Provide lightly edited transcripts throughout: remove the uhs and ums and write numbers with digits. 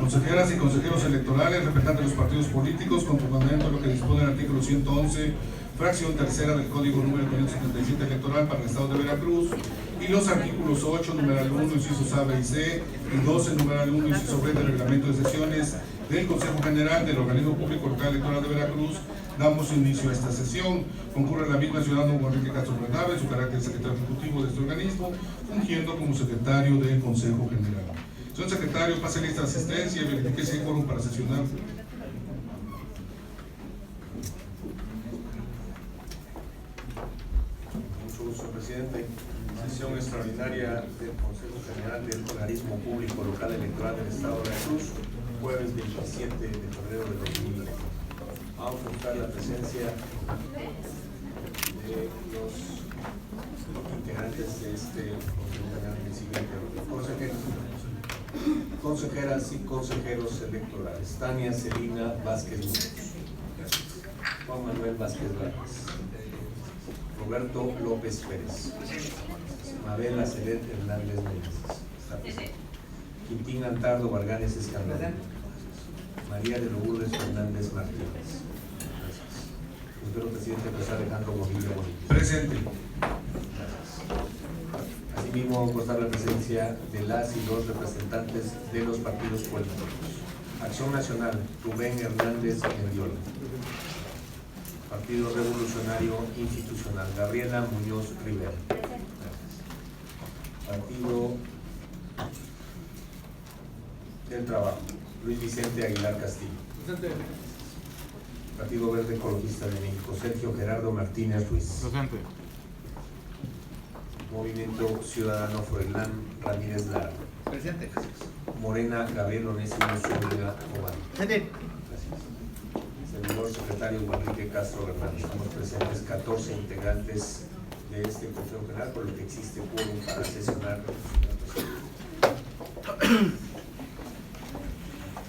Consejeras y consejeros electorales, representantes de los partidos políticos, con fundamento en lo que dispone el artículo 111, fracción tercera del Código número 577 electoral para el Estado de Veracruz, y los artículos 8, numeral 1, incisos A, B y C, y 12, numeral 1, inciso B del reglamento de sesiones del Consejo General del Organismo Público Local Electoral de Veracruz, damos inicio a esta sesión. Concurre la misma ciudadano Hugo Enrique Castro Bernabé, su carácter de secretario ejecutivo de este organismo, fungiendo como secretario del Consejo General. Señor secretario, pase lista de asistencia y verifique si hay quórum para sesionar. Mucho gusto, presidente. Sesión extraordinaria del Consejo General del Organismo Público Local Electoral del Estado de Veracruz, jueves 27 de febrero de 2020. Vamos a buscar la presencia de los integrantes de este Consejo General del siguiente orden. Consejeras y consejeros electorales: Tania Celina Vázquez Muñoz, Juan Manuel Vázquez Vargas, Roberto López Pérez, Mabel Acelet Hernández Méndez, Quintín Antardo Varganes Escandón, María de Lourdes Fernández Martínez. Gracias. Señor presidente, José Alejandro Bonilla Bonilla. Presente. Asimismo, constar la presencia de las y los representantes de los partidos políticos. Acción Nacional, Rubén Hernández Mendiola. Partido Revolucionario Institucional, Gabriela Muñoz Rivera. Partido del Trabajo, Luis Vicente Aguilar Castillo. Presente. Partido Verde Ecologista de México, Sergio Gerardo Martínez Ruiz. Presente. Movimiento Ciudadano, Froilán Ramírez Lara. Presente. Morena, Gabriel Onésimo Zúñiga Obando. Presente. Gracias. Servidor secretario Hugo Enrique Castro Bernal. Estamos presentes 14 integrantes de este Consejo General, por lo que existe quórum para sesionar.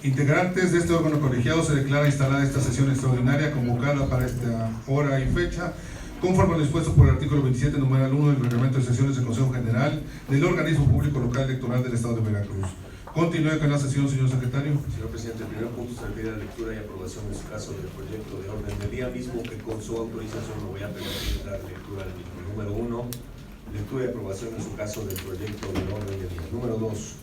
Integrantes de este órgano colegiado, se declara instalada esta sesión extraordinaria convocada para esta hora y fecha, conforme a lo dispuesto por el artículo 27, numeral 1 del reglamento de sesiones del Consejo General del Organismo Público Local Electoral del Estado de Veracruz. Continúe con la sesión, señor secretario. Señor presidente, el primer punto se refiere a la lectura y aprobación en su caso del proyecto de orden del día mismo, que con su autorización me voy a permitir dar lectura al mismo. Número 1, lectura y aprobación en su caso del proyecto de orden del día. Número 2,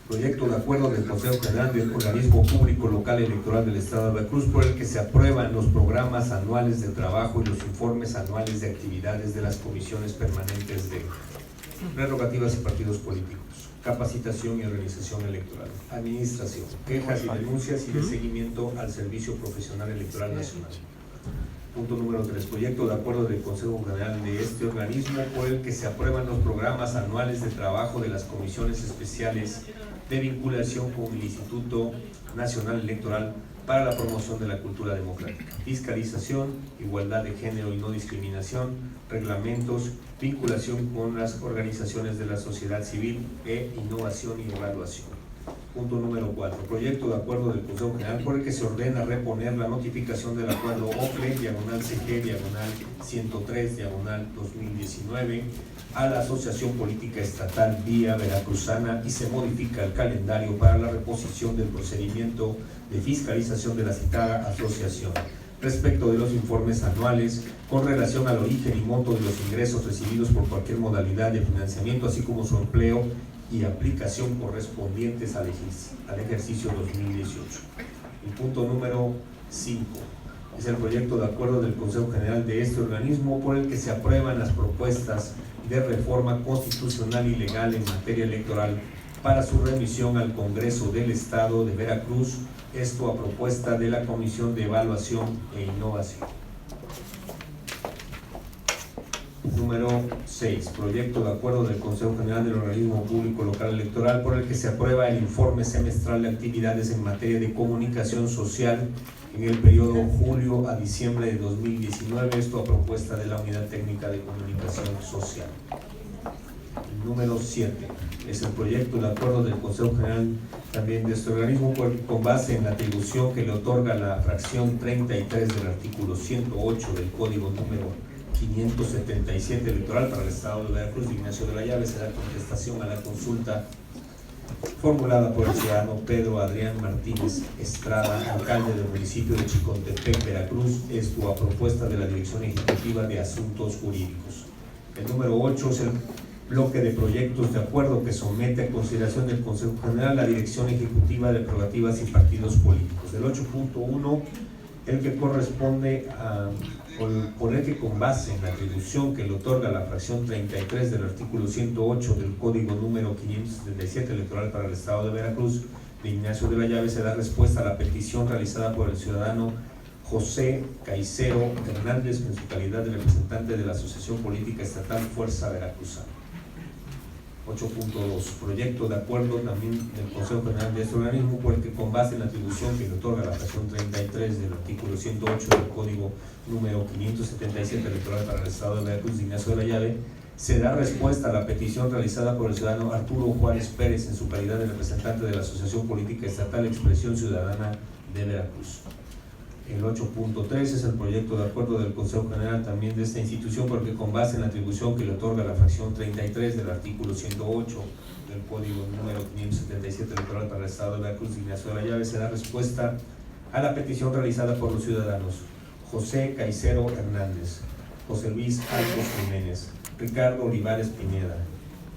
proyecto de acuerdo del Consejo General del Organismo Público Local Electoral del Estado de Veracruz, por el que se aprueban los programas anuales de trabajo y los informes anuales de actividades de las comisiones permanentes de prerrogativas y partidos políticos, capacitación y organización electoral, administración, quejas y denuncias y de seguimiento al Servicio Profesional Electoral Nacional. Punto número 3, proyecto de acuerdo del Consejo General de este organismo, por el que se aprueban los programas anuales de trabajo de las comisiones especiales de vinculación con el Instituto Nacional Electoral para la promoción de la cultura democrática, fiscalización, igualdad de género y no discriminación, reglamentos, vinculación con las organizaciones de la sociedad civil e innovación y evaluación. Punto número 4, proyecto de acuerdo del Consejo General por el que se ordena reponer la notificación del acuerdo OCLE, diagonal CG, diagonal 103, diagonal 2019, a la Asociación Política Estatal Vía Veracruzana, y se modifica el calendario para la reposición del procedimiento de fiscalización de la citada asociación respecto de los informes anuales con relación al origen y monto de los ingresos recibidos por cualquier modalidad de financiamiento, así como su empleo y aplicación correspondientes al ejercicio 2018. El punto número 5 es el proyecto de acuerdo del Consejo General de este organismo por el que se aprueban las propuestas de reforma constitucional y legal en materia electoral para su remisión al Congreso del Estado de Veracruz, esto a propuesta de la Comisión de Evaluación e Innovación. Número 6, proyecto de acuerdo del Consejo General del Organismo Público Local Electoral por el que se aprueba el informe semestral de actividades en materia de comunicación social en el periodo julio a diciembre de 2019, esto a propuesta de la Unidad Técnica de Comunicación Social. Número 7 es el proyecto de acuerdo del Consejo General también de este organismo con base en la atribución que le otorga la fracción 33 del artículo 108 del Código número 577 electoral para el Estado de Veracruz. Ignacio de la Llave será contestación a la consulta formulada por el ciudadano Pedro Adrián Martínez Estrada, alcalde del municipio de Chicontepec, Veracruz, esto a propuesta de la Dirección Ejecutiva de Asuntos Jurídicos. El número 8 es el bloque de proyectos de acuerdo que somete a consideración del Consejo General la Dirección Ejecutiva de Prerrogativas y Partidos Políticos. Del 8.1, el que corresponde por el que con base en la atribución que le otorga la fracción 33 del artículo 108 del Código número 577 electoral para el Estado de Veracruz, de Ignacio de la Llave, se da respuesta a la petición realizada por el ciudadano José Caicero Hernández en su calidad de representante de la Asociación Política Estatal Fuerza Veracruzana. 8.2. Proyecto de acuerdo también del Consejo General de este organismo por el que con base en la atribución que le otorga la fracción 33 del artículo 108 del Código número 577 electoral para el Estado de Veracruz, de Ignacio de la Llave, se da respuesta a la petición realizada por el ciudadano Arturo Juárez Pérez en su calidad de representante de la Asociación Política Estatal Expresión Ciudadana de Veracruz. El 8.3 es el proyecto de acuerdo del Consejo General también de esta institución porque con base en la atribución que le otorga la fracción 33 del artículo 108 del Código número 577 electoral para el Estado de Veracruz, de Ignacio de la Llave, se da respuesta a la petición realizada por los ciudadanos José Caicero Hernández, José Luis Altos Jiménez, Ricardo Olivares Pineda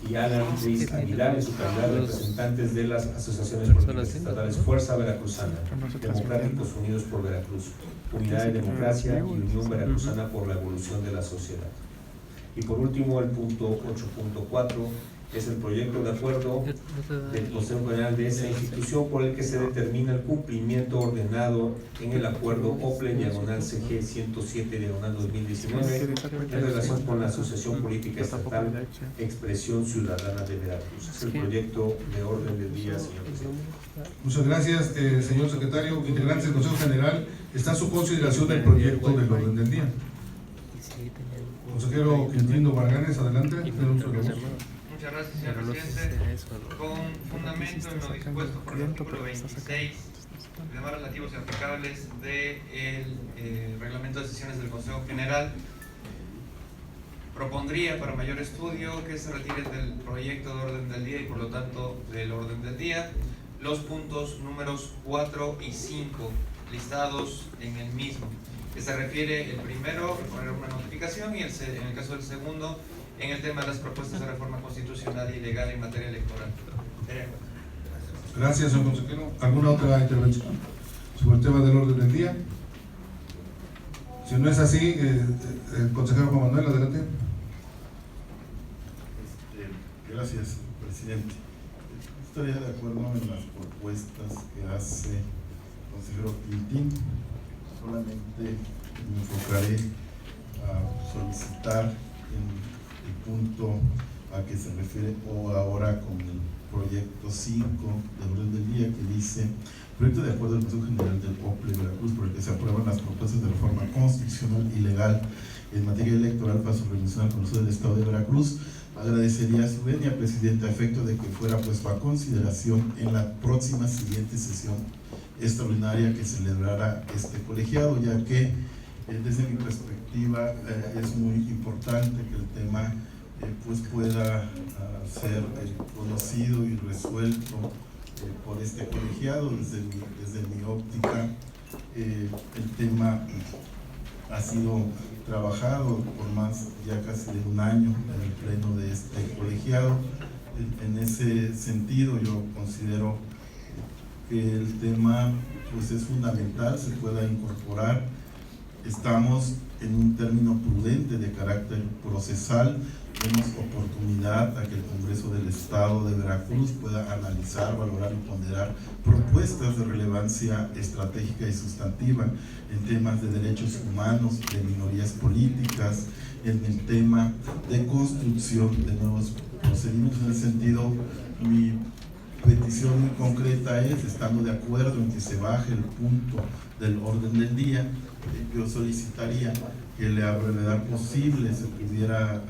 y Alan Ruiz Aguilar en su calidad de representantes de las asociaciones políticas estatales Fuerza Veracruzana, Democráticos Unidos por Veracruz, Unidad de Democracia y Unión Veracruzana por la Evolución de la Sociedad. Y por último, el punto 8.4 es el proyecto de acuerdo del Consejo General de esa institución por el que se determina el cumplimiento ordenado en el acuerdo OPLE/CG 107/2019 en relación con la Asociación Política Estatal Expresión Ciudadana de Veracruz. Es el proyecto de orden del día, señor presidente. Muchas gracias, señor secretario. Integrantes del Consejo General, está a su consideración el proyecto del orden del día. Consejero Quintino Baraganes, adelante. Muchas gracias, señor presidente. Con fundamento en lo dispuesto por el artículo 26 y demás relativos y aplicables del reglamento de sesiones del Consejo General, propondría para mayor estudio que se retire del proyecto de orden del día y por lo tanto del orden del día los puntos números 4 y 5 listados en el mismo, que se refiere el primero, poner una notificación, y en el caso del segundo, en el tema de las propuestas de reforma constitucional y legal en materia electoral. Gracias, señor consejero. ¿Alguna otra intervención sobre el tema del orden del día? Si no es así, el consejero Juan Manuel, adelante. Gracias, presidente. Estaría de acuerdo en las propuestas que hace el consejero Quintín. Solamente me enfocaré a solicitar en el punto a que se refiere o ahora con el proyecto 5 de orden del día, que dice: proyecto de acuerdo del Consejo General del OPLE Veracruz por el que se aprueban las propuestas de reforma constitucional y legal en materia electoral para su remisión al Consejo del Estado de Veracruz. Agradecería a su venia, presidente, a efecto de que fuera puesto a consideración en la próxima siguiente sesión extraordinaria que celebrará este colegiado, ya que desde mi perspectiva es muy importante que el tema pues pueda ser conocido y resuelto por este colegiado. Desde mi óptica, el tema ha sido trabajado por más ya casi de un año en el pleno de este colegiado. En ese sentido, yo considero que el tema pues es fundamental, se pueda incorporar. Estamos en un término prudente de carácter procesal. Demos oportunidad a que el Congreso del Estado de Veracruz pueda analizar, valorar y ponderar propuestas de relevancia estratégica y sustantiva en temas de derechos humanos, de minorías políticas, en el tema de construcción de nuevos procedimientos. En ese sentido, mi petición muy concreta es, estando de acuerdo en que se baje el punto del orden del día, yo solicitaría que a brevedad posible se pudiera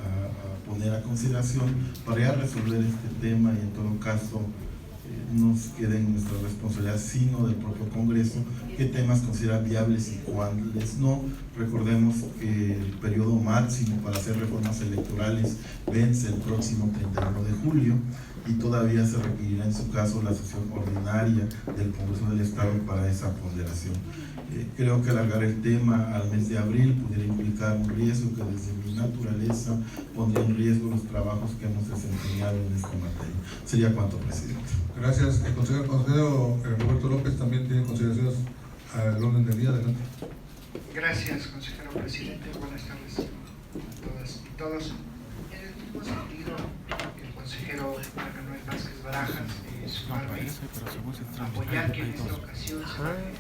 poner a consideración para ya resolver este tema y en todo caso nos quede en nuestra responsabilidad, sino del propio Congreso, qué temas considera viables y cuáles no. Recordemos que el periodo máximo para hacer reformas electorales vence el próximo 31 de julio y todavía se requerirá en su caso la sesión ordinaria del Congreso del Estado para esa ponderación. Creo que alargar el tema al mes de abril pudiera implicar un riesgo que desde mi naturaleza pondría en riesgo los trabajos que hemos desempeñado en esta materia. Sería cuanto, presidente. Gracias. El consejero Roberto López también tiene consideraciones al orden del día. Adelante. Gracias, consejero presidente. Buenas tardes a todas y todos. En el mismo sentido, el consejero Manuel Vázquez Barajas sumarme a apoyar que en esta ocasión se baje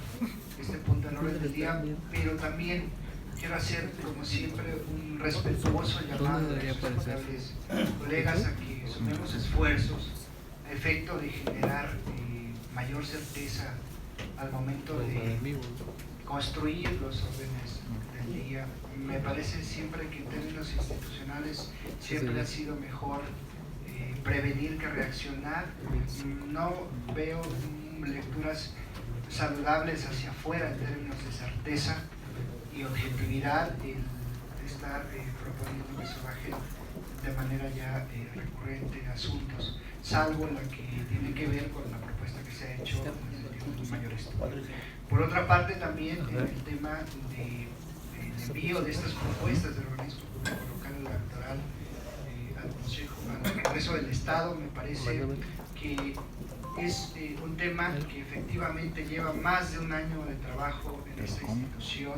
este punto en orden del día, pero también quiero hacer, como siempre, un respetuoso llamado a los respetables colegas a que sumemos esfuerzos a efecto de generar mayor certeza al momento de construir los órdenes del día. Me parece siempre que en términos institucionales siempre ha sido mejor prevenir que reaccionar. No veo lecturas saludables hacia afuera en términos de certeza y objetividad el estar proponiendo que se bajen de manera ya recurrente asuntos, salvo la que tiene que ver con la propuesta que se ha hecho en el sentido de un mayor estudio. Por otra parte, también en el tema del envío de estas propuestas del organismo local electoral al Congreso del Estado, me parece que es un tema que efectivamente lleva más de un año de trabajo en esta institución.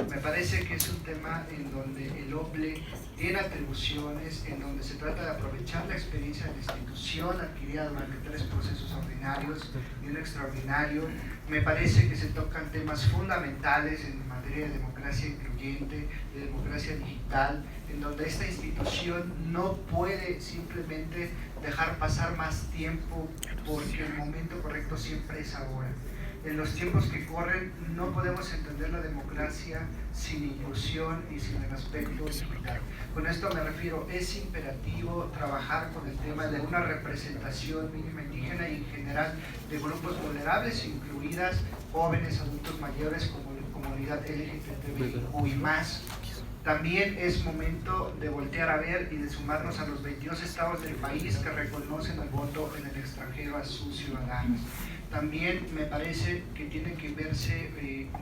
Me parece que es un tema en donde el OPLE tiene atribuciones, en donde se trata de aprovechar la experiencia de la institución adquirida durante 3 procesos ordinarios y un extraordinario. Me parece que se tocan temas fundamentales en materia de democracia incluyente, de democracia digital, en donde esta institución no puede simplemente dejar pasar más tiempo porque el momento correcto siempre es ahora. En los tiempos que corren no podemos entender la democracia sin inclusión y sin el aspecto digital. Con esto me refiero, es imperativo trabajar con el tema de una representación mínima indígena y en general de grupos vulnerables, incluidas jóvenes, adultos mayores, como comunidad LGBTQ y más. También es momento de voltear a ver y de sumarnos a los 22 estados del país que reconocen el voto en el extranjero a sus ciudadanos. También me parece que tiene que verse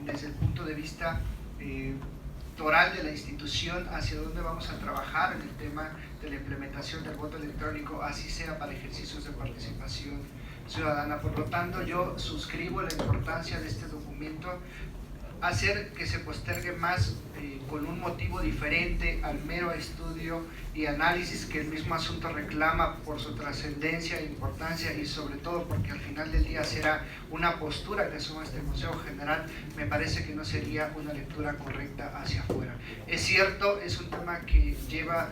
desde el punto de vista toral de la institución hacia dónde vamos a trabajar en el tema de la implementación del voto electrónico, así sea para ejercicios de participación ciudadana. Por lo tanto, yo suscribo la importancia de este documento, hacer que se postergue más con un motivo diferente al mero estudio y análisis que el mismo asunto reclama por su trascendencia e importancia, y sobre todo porque al final del día será una postura que asuma este Consejo General. Me parece que no sería una lectura correcta hacia afuera. Es cierto, es un tema que lleva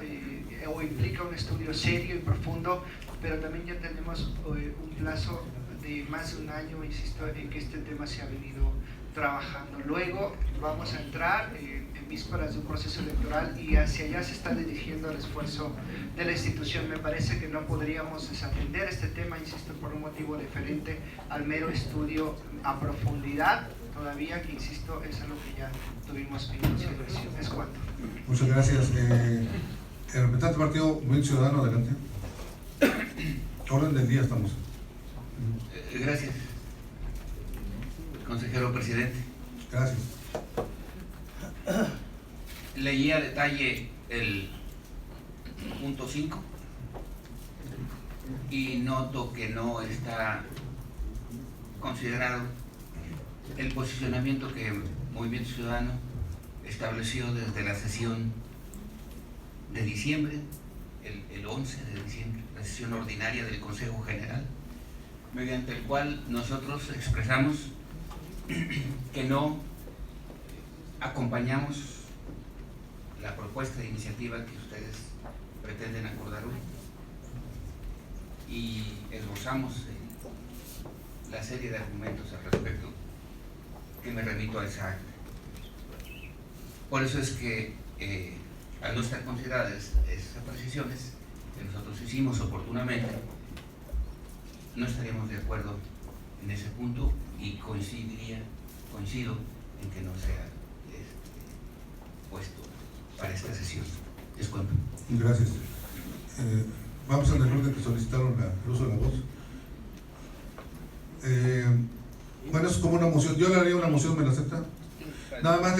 o implica un estudio serio y profundo, pero también ya tenemos un plazo de más de un año, insisto, en que este tema se ha venido trabajando. Luego vamos a entrar en vísperas de un proceso electoral y hacia allá se está dirigiendo el esfuerzo de la institución. Me parece que no podríamos desatender este tema, insisto, por un motivo diferente al mero estudio a profundidad todavía, que insisto, es algo que ya tuvimos en consideración. Es cuanto. Muchas gracias. El representante del Partido Movimiento Ciudadano, adelante. Orden del día estamos. Gracias, consejero presidente. Gracias. Leí a detalle el punto 5 y noto que no está considerado el posicionamiento que Movimiento Ciudadano estableció desde la sesión de diciembre, el 11 de diciembre, la sesión ordinaria del Consejo General, mediante el cual nosotros expresamos que no acompañamos la propuesta de iniciativa que ustedes pretenden acordar hoy, y esbozamos la serie de argumentos al respecto que me remito a esa acta. Por eso es que al no estar consideradas esas precisiones que nosotros hicimos oportunamente, no estaríamos de acuerdo en ese punto y coincido en que no sea puesto para esta sesión. Es cuanto. Gracias. Vamos en el orden que solicitaron el uso de la voz. Bueno, es como una moción. Yo le haría una moción, ¿me la acepta? Nada más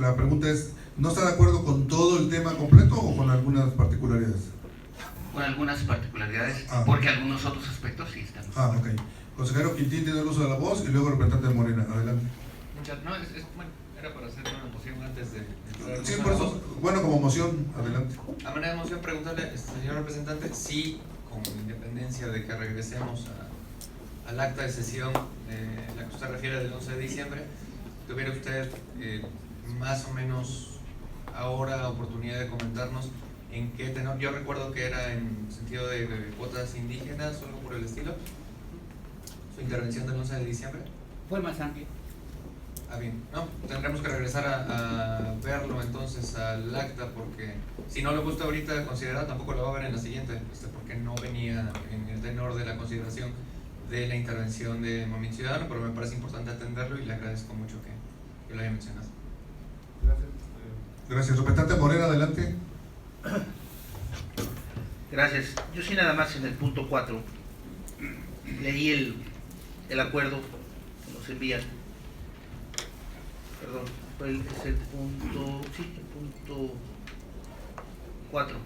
la pregunta es, ¿no está de acuerdo con todo el tema completo o con algunas particularidades? Con algunas particularidades, porque algunos otros aspectos sí estamos. Ok. Consejero Quintín tiene el uso de la voz y luego el representante de Morena. Adelante. Bueno, era para hacer una moción antes de Sí, por eso, bueno, como moción, adelante. A manera de moción, preguntarle, señor representante, si, con independencia de que regresemos al acta de sesión, la que usted refiere del 11 de diciembre, tuviera usted más o menos ahora oportunidad de comentarnos en qué tenor. Yo recuerdo que era en sentido de cuotas indígenas o algo por el estilo, su intervención del 11 de diciembre. Fue más amplio. Bien, no, tendremos que regresar a verlo entonces al acta, porque si no lo gusta ahorita considerar, tampoco lo va a ver en la siguiente, porque no venía en el tenor de la consideración de la intervención de Movimiento Ciudadano, pero me parece importante atenderlo y le agradezco mucho que lo haya mencionado. Gracias. Representante Morena, adelante. Gracias. Yo sí nada más en el punto 4 leí el acuerdo que nos envían. Perdón, es el punto, sí, el punto 4,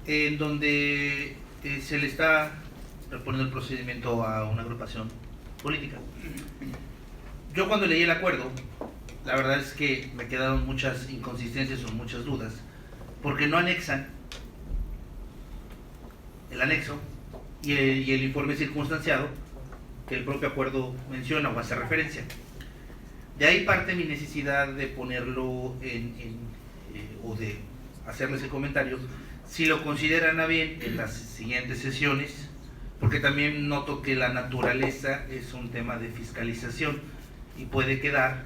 en donde se le está proponiendo el procedimiento a una agrupación política. Yo cuando leí el acuerdo, la verdad es que me quedaron muchas inconsistencias o muchas dudas, porque no anexan el anexo y el informe circunstanciado que el propio acuerdo menciona o hace referencia. De ahí parte mi necesidad de ponerlo o de hacerles el comentario, si lo consideran a bien en las siguientes sesiones, porque también noto que la naturaleza es un tema de fiscalización y puede quedar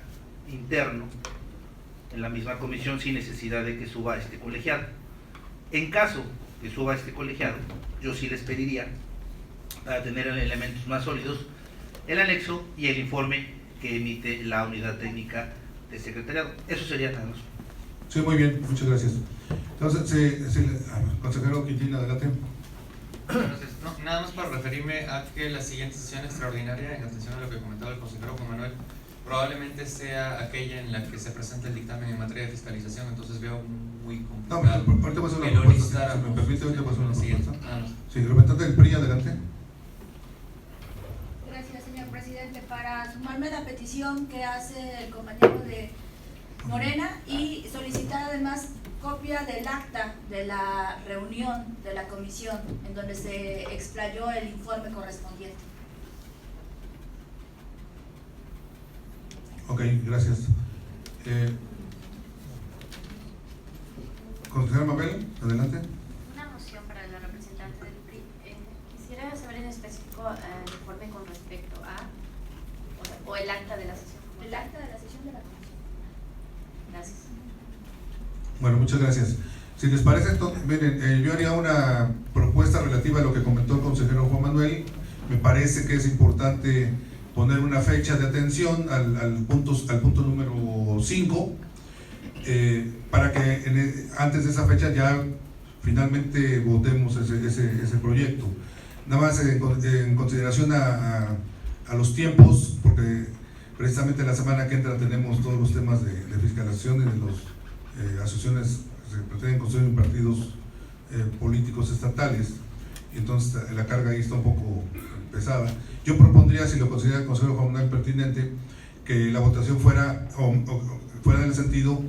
interno en la misma comisión sin necesidad de que suba a este colegiado. En caso que suba a este colegiado, yo sí les pediría, para tener elementos más sólidos, el anexo y el informe que emite la unidad técnica de secretariado. Eso sería nada más. Sí, muy bien, muchas gracias. Entonces, consejero Quintín, adelante. Entonces, no, nada más para referirme a que la siguiente sesión extraordinaria, en atención a lo que comentaba el consejero Juan Manuel, probablemente sea aquella en la que se presente el dictamen en materia de fiscalización, entonces veo muy complicado. No, ahorita va a ser una propuesta, si me permite, ahorita va a ser una propuesta. Sí, representante del PRI, adelante. Para sumarme a la petición que hace el compañero de Morena y solicitar además copia del acta de la reunión de la comisión en donde se explayó el informe correspondiente. Ok, gracias. Consejera Mabel, adelante. Una moción para la representante del PRI. Quisiera saber en específico el informe con respecto a o el acta de la sesión. El acta de la sesión de la comisión. Gracias. Bueno, muchas gracias. Si les parece, entonces, miren, yo haría una propuesta relativa a lo que comentó el consejero Juan Manuel. Me parece que es importante poner una fecha de atención al punto número 5, para que antes de esa fecha ya finalmente votemos ese proyecto. Nada más en consideración a los tiempos, porque precisamente la semana que entra tenemos todos los temas de fiscalización y de las asociaciones que se pretenden construir en partidos políticos estatales, y entonces la carga ahí está un poco pesada. Yo propondría, si lo considera el consejero Juan Manuel pertinente, que la votación fuera en el sentido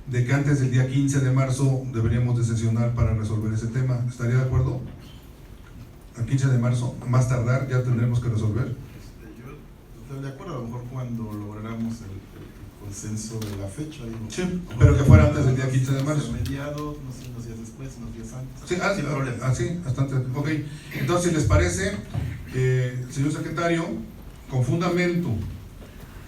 de que antes del día 15 de marzo deberíamos de sesionar para resolver ese tema. ¿Estaría de acuerdo? Al 15 de marzo, más tardar, ya tendremos que resolver. Yo estoy de acuerdo, a lo mejor cuando lográramos el consenso de la fecha. Digo, sí, pero que fuera antes del día 15 de marzo. Mediados, no sé, unos días después, unos días antes. Sí, así, bastante. Ok, entonces, si les parece, señor secretario, con fundamento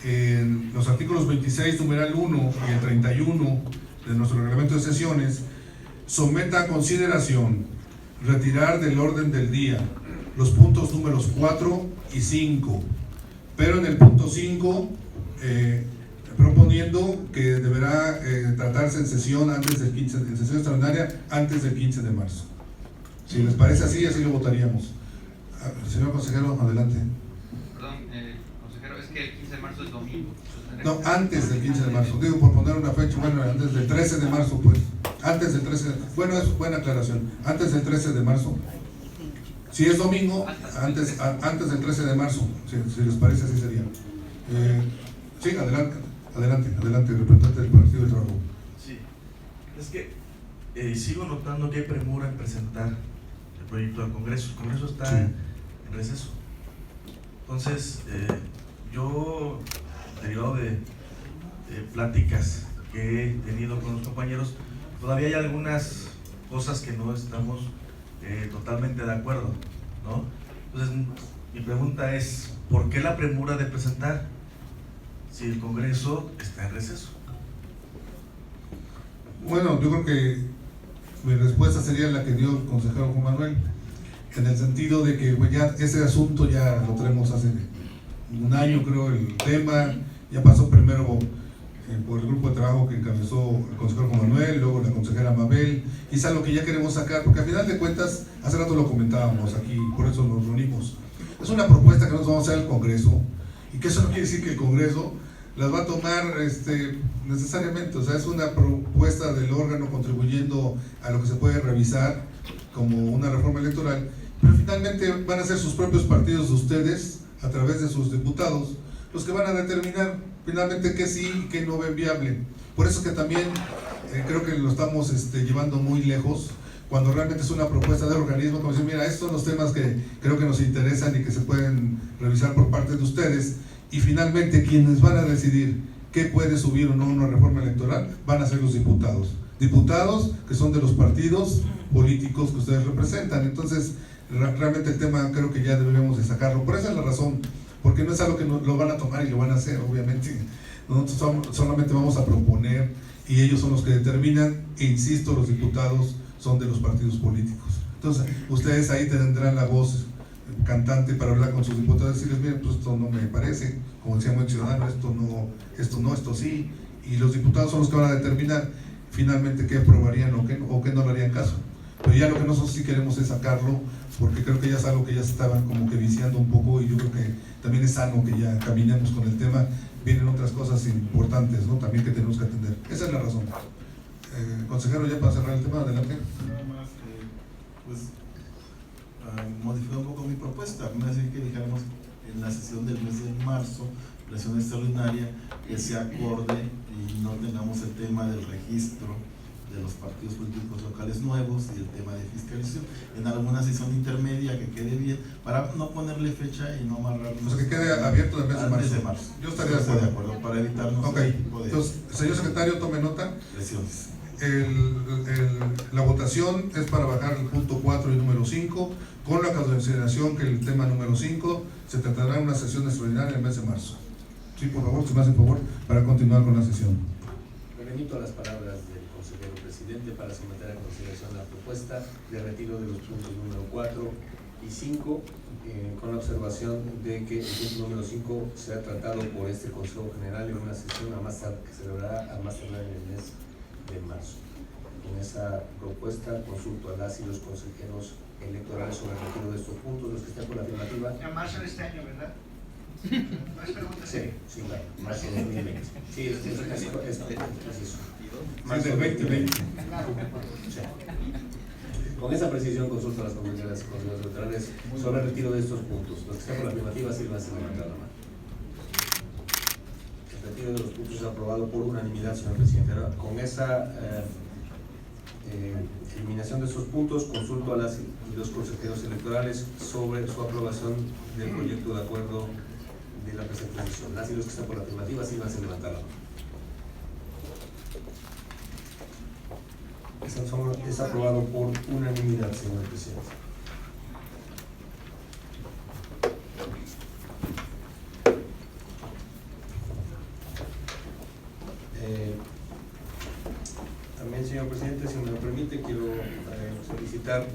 en los artículos 26, numeral 1 y el 31 de nuestro reglamento de sesiones, someta a consideración retirar del orden del día los puntos números 4 y 5, pero en el punto 5 proponiendo que deberá tratarse en sesión antes del 15, en sesión extraordinaria antes del 15 de marzo. Si les parece así lo votaríamos. Señor consejero, adelante. Perdón, consejero, es que el 15 de marzo es domingo. No, antes del 15 de marzo, digo por poner una fecha, bueno, antes del 13 de marzo, pues, antes del 13, bueno, es buena aclaración, antes del 13 de marzo. Si es domingo, antes del 13 de marzo, si les parece así sería. Sí, adelante, representante del Partido del Trabajo. Sí, es que sigo notando que hay premura en presentar el proyecto al Congreso. El Congreso está Sí. en receso. Entonces, yo, derivado de pláticas que he tenido con los compañeros, todavía hay algunas cosas que no estamos totalmente de acuerdo, ¿no? Entonces, mi pregunta es, ¿por qué la premura de presentar si el Congreso está en receso? Bueno, yo creo que mi respuesta sería la que dio el consejero Juan Manuel, en el sentido de que pues, ya ese asunto ya lo tenemos hace un año, creo, el tema ya pasó primero por el grupo de trabajo que encabezó el consejero Juan Manuel, luego la consejera Mabel, y es algo que ya queremos sacar, porque al final de cuentas, hace rato lo comentábamos aquí, por eso nos reunimos. Es una propuesta que nosotros vamos a hacer al Congreso, y que eso no quiere decir que el Congreso las va a tomar necesariamente, o sea, es una propuesta del órgano contribuyendo a lo que se puede revisar como una reforma electoral, pero finalmente van a ser sus propios partidos de ustedes, a través de sus diputados, los que van a determinar finalmente qué sí y qué no ven viable. Por eso que también creo que lo estamos llevando muy lejos, cuando realmente es una propuesta del organismo, como decir, mira, estos son los temas que creo que nos interesan y que se pueden revisar por parte de ustedes, y finalmente quienes van a decidir qué puede subir o no una reforma electoral van a ser los diputados que son de los partidos políticos que ustedes representan. Entonces realmente el tema creo que ya deberíamos de sacarlo, por esa es la razón, porque no es algo que lo van a tomar y lo van a hacer, obviamente nosotros solamente vamos a proponer y ellos son los que determinan, e insisto, los diputados son de los partidos políticos. Entonces ustedes ahí tendrán la voz cantante para hablar con sus diputados y decirles, miren, pues esto no me parece, como decía muy ciudadano, esto sí, y los diputados son los que van a determinar finalmente qué aprobarían o qué no le harían caso. Pero ya lo que nosotros sí queremos es sacarlo, porque creo que ya es algo que ya se estaban como que viciando un poco, y yo creo que también es sano que ya caminemos con el tema. Vienen otras cosas importantes, ¿no?, también que tenemos que atender. Esa es la razón. Consejero, ya para cerrar el tema, adelante. Nada más, modificar un poco mi propuesta. Me parece que dijéramos en la sesión del mes de marzo, la sesión extraordinaria, que se acorde y no tengamos el tema del registro de los partidos políticos locales nuevos y el tema de fiscalización, en alguna sesión intermedia que quede bien, para no ponerle fecha y no amarrarnos. O sea, que quede abierto el mes de marzo. Yo estaría de acuerdo. Para evitarnos okay. ese tipo de... Entonces, señor secretario, tome nota. Presiones. La votación es para bajar el punto 4 y número 5, con la consideración que el tema número 5 se tratará en una sesión extraordinaria en el mes de marzo. Sí, por favor, si me hacen favor, para continuar con la sesión. Me remito a las palabras del consejero presidente para someter a consideración la propuesta de retiro de los puntos número 4 y 5, con la observación de que el punto número 5 será tratado por este Consejo General en una sesión que se celebrará a más tardar en el mes de marzo. En esa propuesta consulto a las y los consejeros electorales sobre el retiro de estos puntos, los que estén por la afirmativa. En marzo de este año, ¿verdad? ¿No es pregunta? Sí, claro, marzo de 2020. Sí, es eso. Marzo del 2020. Sí. Con esa precisión consulto a las comunidades y consejeros electorales sobre el retiro de estos puntos. Los que estén por la afirmativa sirvan sin levantar la mano. El retiro de los puntos es aprobado por unanimidad, señor presidente. Ahora, con esa eliminación de esos puntos, consulto a las y los consejeros electorales sobre su aprobación del proyecto de acuerdo de la presente sesión. Las y los que están por la afirmativa sirvan sin levantar la mano. Es aprobado por unanimidad, señor presidente. También, señor presidente, si me lo permite, quiero solicitar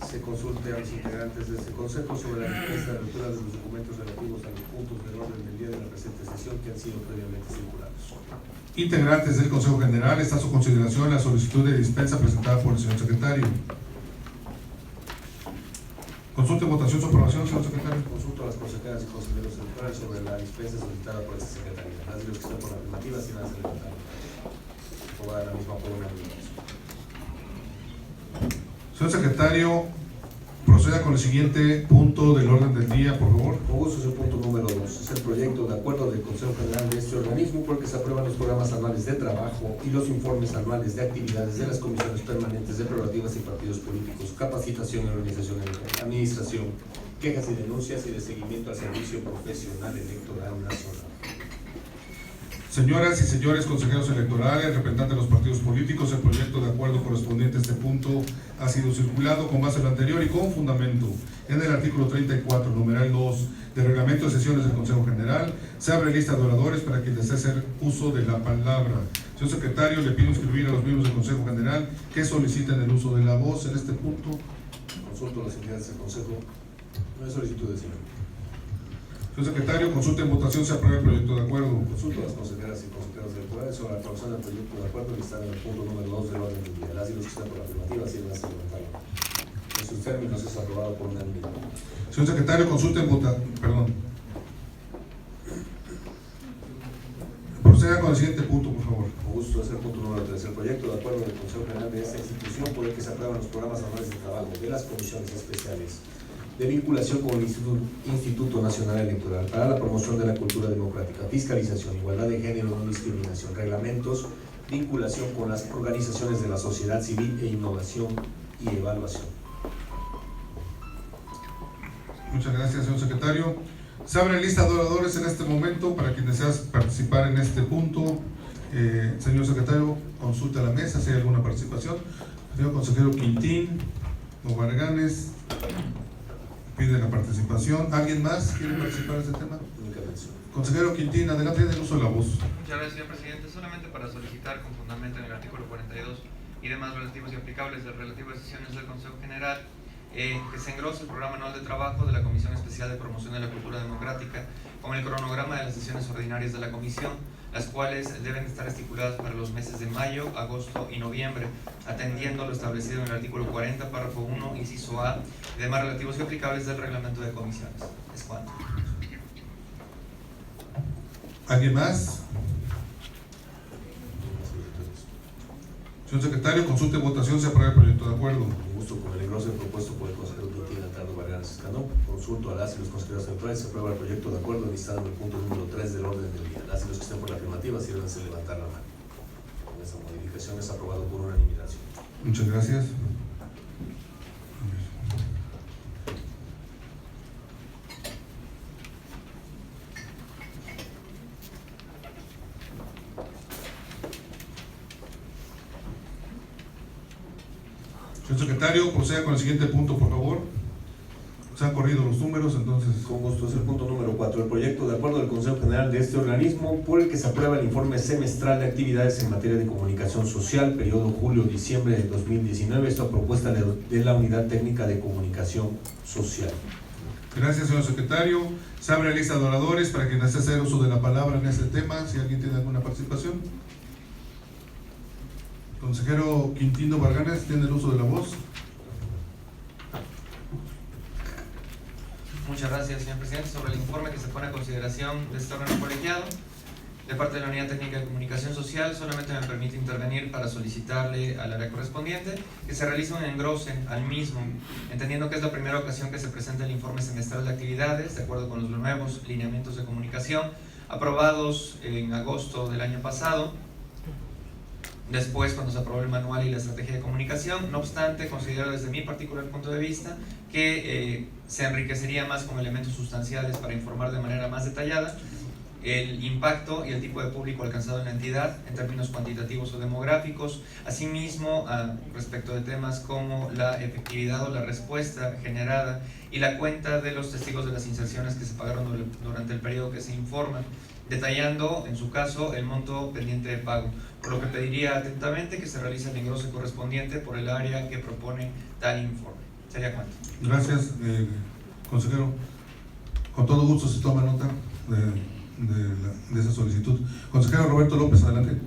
se consulte a los integrantes de este Consejo sobre la respuesta de lectura de los documentos relativos a los puntos del orden del día de la presente sesión que han sido previamente circulados. Integrantes del Consejo General, está a su consideración la solicitud de dispensa presentada por el señor secretario. Consulta en votación su aprobación, señor secretario. Consulto a las consejeras y consejeros electorales sobre la dispensa solicitada por esta secretaría. Las de los que están por la afirmativa, si van a ser levantados. Aprobada la misma por unanimidad. Señor secretario, proceda con el siguiente punto del orden del día, por favor. Con gusto, es el punto número 2. Es el proyecto de acuerdo del Consejo General de este organismo por el que se aprueban los programas anuales de trabajo y los informes anuales de actividades de las comisiones permanentes de prerrogativas y partidos políticos, capacitación y organización electoral, administración, quejas y denuncias y de seguimiento al servicio profesional electoral nacional. Señoras y señores consejeros electorales, representantes de los partidos políticos, el proyecto de acuerdo correspondiente a este punto ha sido circulado con base en lo anterior y con fundamento en el artículo 34, numeral 2 del reglamento de sesiones del Consejo General. Se abre lista de oradores para quien desee hacer uso de la palabra. Señor secretario, le pido inscribir a los miembros del Consejo General que soliciten el uso de la voz en este punto. Consulto a los integrantes del Consejo. No hay solicitudes, señor. Señor secretario, consulta en votación, se aprueba el proyecto de acuerdo. Consulto a las consejeras y consejeros electorales sobre la aprobación del proyecto de acuerdo listado en el punto número 2 del orden del día. Las y los que están por la afirmativa, si van a ser levantados. En sus términos es aprobado por unanimidad. Señor secretario, consulta en votación. Proceda con el siguiente punto, por favor. Con gusto, es el punto número 3. El proyecto de acuerdo del Consejo General de esta institución por el que se aprueban los programas anuales de trabajo de las comisiones especiales de vinculación con el Instituto Nacional Electoral para la promoción de la cultura democrática, fiscalización, igualdad de género, no discriminación, reglamentos, vinculación con las organizaciones de la sociedad civil e innovación y evaluación. Muchas gracias, señor secretario. Se abre lista de oradores en este momento para quien desea participar en este punto. Señor secretario, consulta a la mesa si hay alguna participación. Señor consejero Quintín, Varganes, pide la participación. ¿Alguien más quiere participar en este tema? Consejero Quintín, adelante, den uso de la voz. Muchas gracias, señor presidente. Solamente para solicitar con fundamento en el artículo 42 y demás relativos y aplicables del relativo a sesiones del Consejo General, que se engrose el programa anual de trabajo de la Comisión Especial de Promoción de la Cultura Democrática con el cronograma de las sesiones ordinarias de la Comisión, las cuales deben estar estipuladas para los meses de mayo, agosto y noviembre, atendiendo lo establecido en el artículo 40, párrafo 1, inciso A, y demás relativos y aplicables del reglamento de comisiones. Es cuanto. ¿Alguien más? Señor secretario, consulta en votación, se aprueba el proyecto de acuerdo. Con gusto, con el engrose propuesto por el consejero Quintín Altardo Vargas Escanó, consulto a las y los consejeros electorales, se aprueba el proyecto de acuerdo listado en el punto número 3 del orden del día. Las y los que estén por la afirmativa, sírvanse levantar la mano. Con esta modificación es aprobado por unanimidad. Muchas gracias. Señor secretario, proceda con el siguiente punto, por favor. Se han corrido los números, entonces. Con gusto, es el punto número 4. El proyecto de acuerdo del Consejo General de este organismo por el que se aprueba el informe semestral de actividades en materia de comunicación social, periodo julio-diciembre de 2019. Esta propuesta de la Unidad Técnica de Comunicación Social. Gracias, señor secretario. Se abre la lista de oradores para quien desee hacer uso de la palabra en este tema. Si alguien tiene alguna participación. Consejero Quintino Varganes, tiene el uso de la voz. Muchas gracias, señor presidente. Sobre el informe que se pone a consideración de este órgano colegiado, de parte de la Unidad Técnica de Comunicación Social, solamente me permite intervenir para solicitarle al área correspondiente que se realice un engrose al mismo, entendiendo que es la primera ocasión que se presenta el informe semestral de actividades, de acuerdo con los nuevos lineamientos de comunicación, aprobados en agosto del año pasado. Después, cuando se aprobó el manual y la estrategia de comunicación, no obstante, considero desde mi particular punto de vista que se enriquecería más con elementos sustanciales para informar de manera más detallada el impacto y el tipo de público alcanzado en la entidad en términos cuantitativos o demográficos, asimismo respecto de temas como la efectividad o la respuesta generada y la cuenta de los testigos de las inserciones que se pagaron durante el periodo que se informa, detallando en su caso el monto pendiente de pago, por lo que pediría atentamente que se realice el engrose correspondiente por el área que propone tal informe. Sería cuánto. Gracias, consejero. Con todo gusto se toma nota de esa solicitud. Consejero Roberto López, adelante.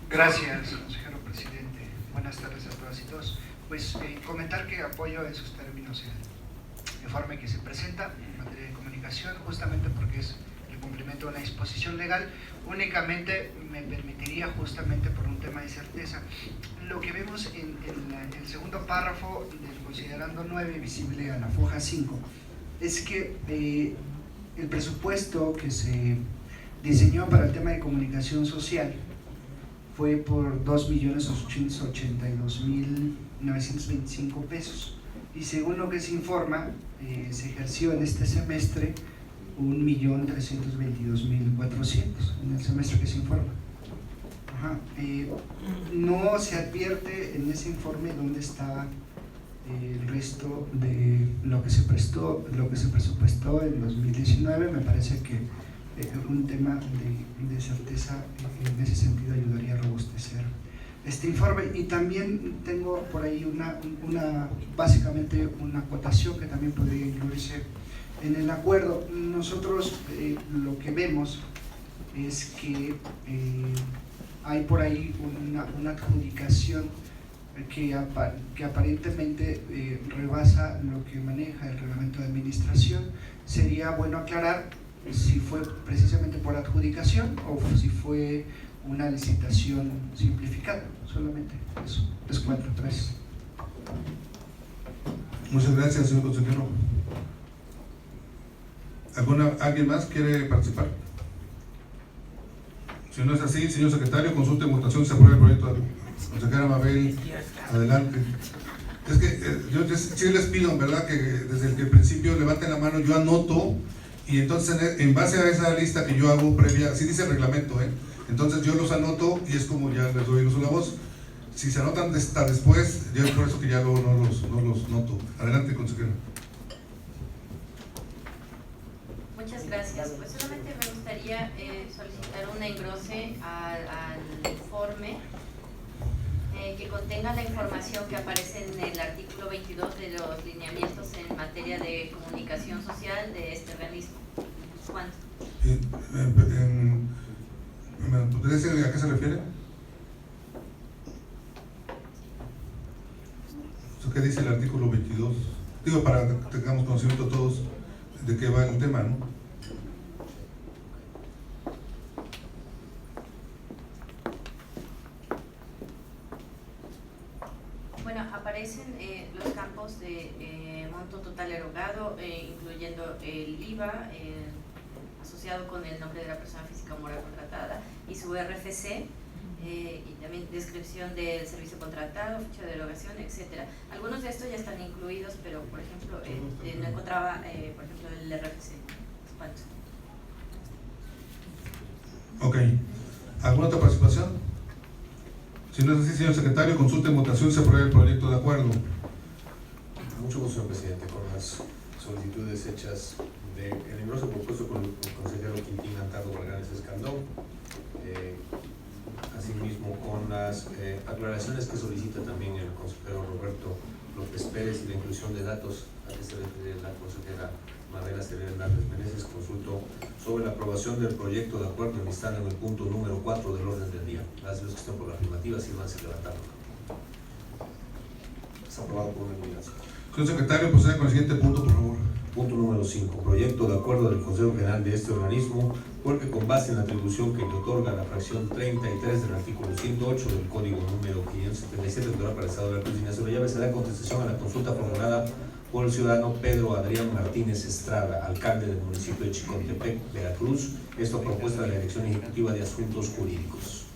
Gracias, consejero presidente. Buenas tardes a todas y todos. Pues comentar que apoyo en sus términos el informe que se presenta en materia de comunicación, justamente porque es el cumplimiento de una disposición legal. Únicamente me permitiría, justamente por un tema de certeza, lo que vemos en el segundo párrafo del considerando 9, visible a la foja 5, es que el presupuesto que se diseñó para el tema de comunicación social fue por 2.882.925 pesos, y según lo que se informa, se ejerció en este semestre 1.322.400 en el semestre que se informa. No se advierte en ese informe dónde está el resto de lo que se presupuestó en 2019. Me parece que un tema de certeza en ese sentido ayudaría a robustecer este informe. Y también tengo por ahí básicamente una acotación que también podría incluirse en el acuerdo. Nosotros lo que vemos es que hay por ahí una adjudicación que aparentemente rebasa lo que maneja el reglamento de administración. Sería bueno aclarar si fue precisamente por adjudicación o si fue una licitación simplificada. Solamente eso. Les cuento. Gracias. Muchas gracias, señor consejero. ¿Alguien más quiere participar? Si no es así, señor secretario, consulte en votación, se aprueba el proyecto. Consejera Mabel, adelante. Es que yo sí les pido, en verdad, que desde el principio levanten la mano, yo anoto, y entonces en base a esa lista que yo hago previa, sí dice el reglamento, entonces yo los anoto y es como ya les doy el uso de la voz. Si se anotan hasta después, yo es por eso que ya luego no los noto. Adelante, consejera. Muchas gracias. Pues solamente me gustaría solicitar un engrose al informe que contenga la información que aparece en el artículo 22 de los lineamientos en materia de comunicación social de este organismo. ¿Cuánto? ¿Podría decir a qué se refiere? ¿Qué dice el artículo 22? Digo, para que tengamos conocimiento todos de qué va el tema, ¿no? Bueno, aparecen los campos de monto total erogado, incluyendo el IVA asociado con el nombre de la persona física o moral contratada y su RFC, y también descripción del servicio contratado, fecha de erogación, etcétera. Algunos de estos ya están incluidos, pero por ejemplo no encontraba por ejemplo el RFC. ¿Cuánto? Ok. ¿Alguna otra participación? Si no es así, señor secretario, consulte en votación, se aprueba el proyecto de acuerdo. Mucho gusto, señor presidente, con las solicitudes hechas del engroso propuesto por el consejero Quintín Antardo Barganes Escandón, asimismo con las aclaraciones que solicita también el consejero Roberto López Pérez y la inclusión de datos a que se refiere la consejera Mabel Serena Hernández Meneses. Consulto sobre la aprobación del proyecto de acuerdo enlistado en el punto número 4 del orden del día. Las los que están por la afirmativa, sírvanse levantando. Está aprobado por unanimidad. Señor secretario, proceda con el siguiente punto, por favor. Punto número 5. Proyecto de acuerdo del Consejo General de este organismo, porque con base en la atribución que le otorga la fracción 33 del artículo 108 del Código número 577 electoral para el Estado de la Cruz y Ignacio Llave, se da contestación a la consulta formulada por el ciudadano Pedro Adrián Martínez Estrada, alcalde del municipio de Chicontepec, Veracruz, esto a propuesta de la Dirección Ejecutiva de Asuntos Jurídicos.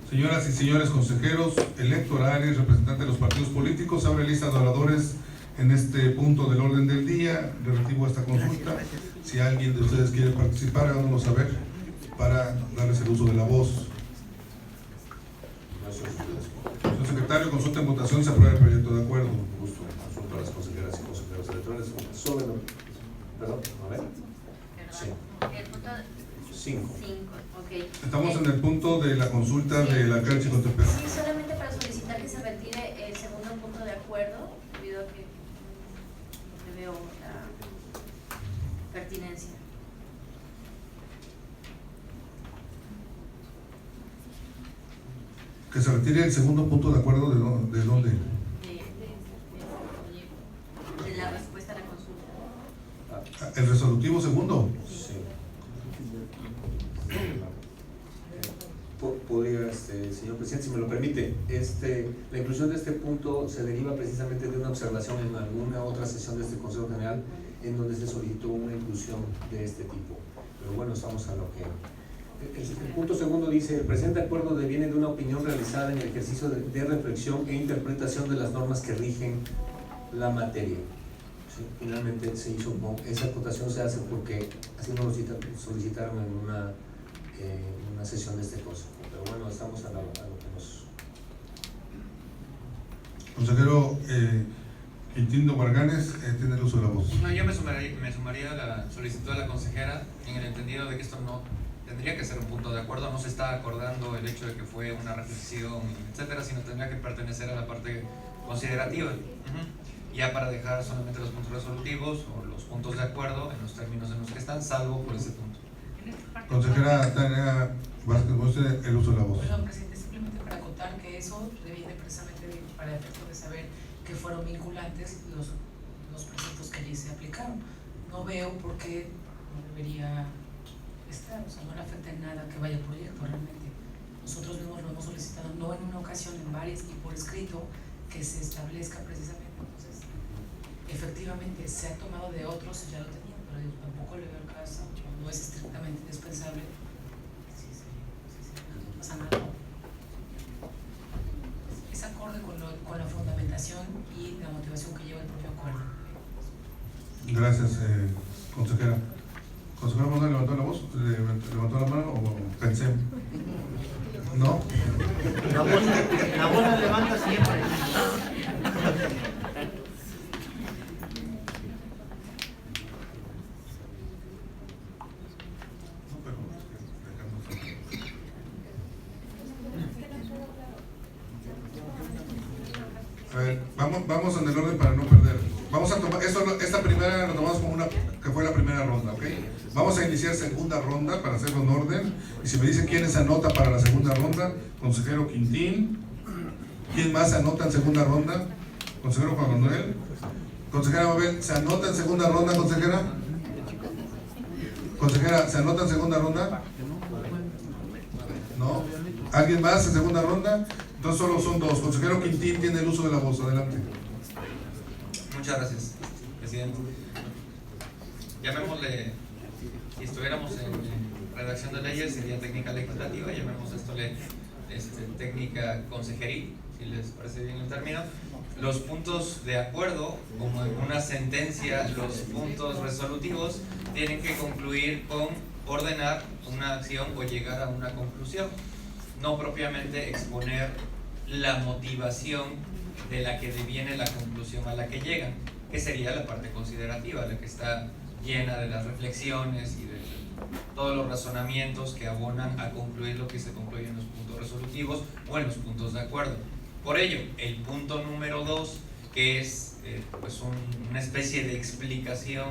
Señoras y señores consejeros electorales, representantes de los partidos políticos, abre lista de oradores en este punto del orden del día relativo a esta consulta. Si alguien de ustedes quiere participar, háganoslo saber para darles el uso de la voz. Señor secretario, consulta en votación, se aprueba el proyecto de acuerdo. Gusto, consulta a las consejeras y consejeros electorales sobre perdón, a ver. Sí. El punto 5. Okay. Estamos en el punto de la consulta de la alcalde Chicontepec. Sí, solamente para solicitar que se retire el segundo punto de acuerdo, se retire el segundo punto de acuerdo de dónde. De la respuesta a la consulta. El resolutivo segundo. Sí. Podría, señor presidente, si me lo permite, la inclusión de este punto se deriva precisamente de una observación en alguna otra sesión de este Consejo General en donde se solicitó una inclusión de este tipo. Pero bueno, estamos a lo que... El punto segundo dice: el presente acuerdo deviene de una opinión realizada en el ejercicio de reflexión e interpretación de las normas que rigen la materia. Sí, finalmente se hizo, esa acotación se hace porque así nos lo solicitaron en una sesión de este consejo. Pero bueno, estamos a lo que nos... Consejero Quintín Barganes, tiene el uso de la voz. No, yo me sumaría a la solicitud de la consejera en el entendido de que esto no tendría que ser un punto de acuerdo, no se está acordando el hecho de que fue una reflexión, etcétera, sino tendría que pertenecer a la parte considerativa. Ya para dejar solamente los puntos resolutivos o los puntos de acuerdo en los términos en los que están, salvo por ese punto. Consejera Tania Vázquez, usted el uso de la voz. Perdón, presidente, simplemente para acotar que eso deviene precisamente para el efecto de saber que fueron vinculantes los preceptos que allí se aplicaron. No veo por qué no debería estar, o sea, no le afecta en nada que vaya el proyecto realmente. Nosotros mismos lo hemos solicitado, no en una ocasión, en varias y por escrito, que se establezca precisamente. Entonces, efectivamente, se ha tomado de otros, ya lo tenían, pero yo tampoco le veo el caso, no es estrictamente indispensable. No pasa nada. Es acorde con la fundamentación y la motivación que lleva el propio acuerdo. Gracias, consejera. ¿Consejera Manuel levantó la voz? ¿Levantó la mano o pensé? ¿No? La voz la levanta siempre. A ver, vamos en el orden para no perder. Vamos a tomar, esta primera la tomamos como que fue la primera ronda, ¿ok? Vamos a iniciar segunda ronda para hacerlo en orden. Y si me dicen quién se anota para la segunda ronda, consejero Quintín. ¿Quién más se anota en segunda ronda? Consejero Juan Manuel. Consejera Mabel, ¿se anota en segunda ronda, consejera? Consejera, ¿se anota en segunda ronda? ¿No? ¿Alguien más en segunda ronda? Entonces solo son dos. Consejero Quintín tiene el uso de la voz. Adelante. Muchas gracias, presidente. Llamémosle, si estuviéramos en redacción de leyes, sería técnica legislativa, llamémosle técnica consejeril, si les parece bien el término. Los puntos de acuerdo, como en una sentencia, los puntos resolutivos tienen que concluir con ordenar una acción o llegar a una conclusión, no propiamente exponer la motivación de la que deviene la conclusión a la que llegan, que sería la parte considerativa, la que está llena de las reflexiones y de todos los razonamientos que abonan a concluir lo que se concluye en los puntos resolutivos o en los puntos de acuerdo. Por ello, el punto número 2, que es una especie de explicación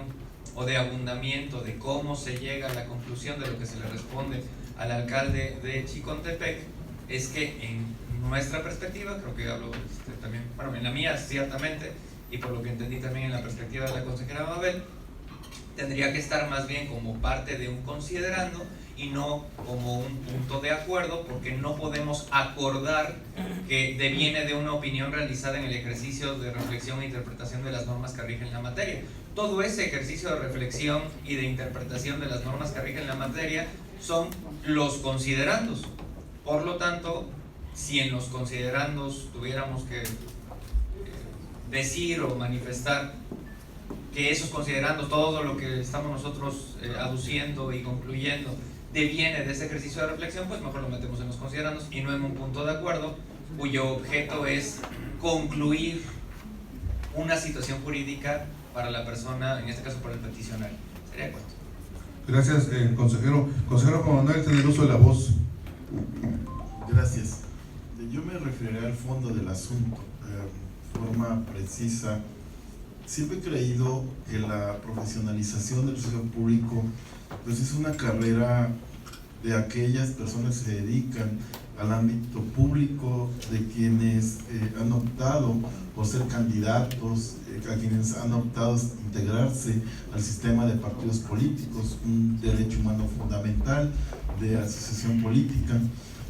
o de abundamiento de cómo se llega a la conclusión de lo que se le responde al alcalde de Chicontepec, es que en nuestra perspectiva, creo que hablo también, bueno, en la mía ciertamente, y por lo que entendí también en la perspectiva de la consejera Mabel, tendría que estar más bien como parte de un considerando y no como un punto de acuerdo, porque no podemos acordar que deviene de una opinión realizada en el ejercicio de reflexión e interpretación de las normas que rigen la materia. Todo ese ejercicio de reflexión y de interpretación de las normas que rigen la materia son los considerandos. Por lo tanto, si en los considerandos tuviéramos que decir o manifestar que esos considerandos, todo lo que estamos nosotros aduciendo y concluyendo, deviene de ese ejercicio de reflexión, pues mejor lo metemos en los considerandos y no en un punto de acuerdo cuyo objeto es concluir una situación jurídica para la persona, en este caso para el peticionario. Sería cuánto. Gracias, consejero. Consejero Juan Manuel, tiene el uso de la voz. Gracias. Yo me referiré al fondo del asunto, de forma precisa. Siempre he creído que la profesionalización del sector público pues es una carrera de aquellas personas que se dedican al ámbito público de quienes han optado por ser candidatos, a quienes han optado integrarse al sistema de partidos políticos, un derecho humano fundamental de asociación política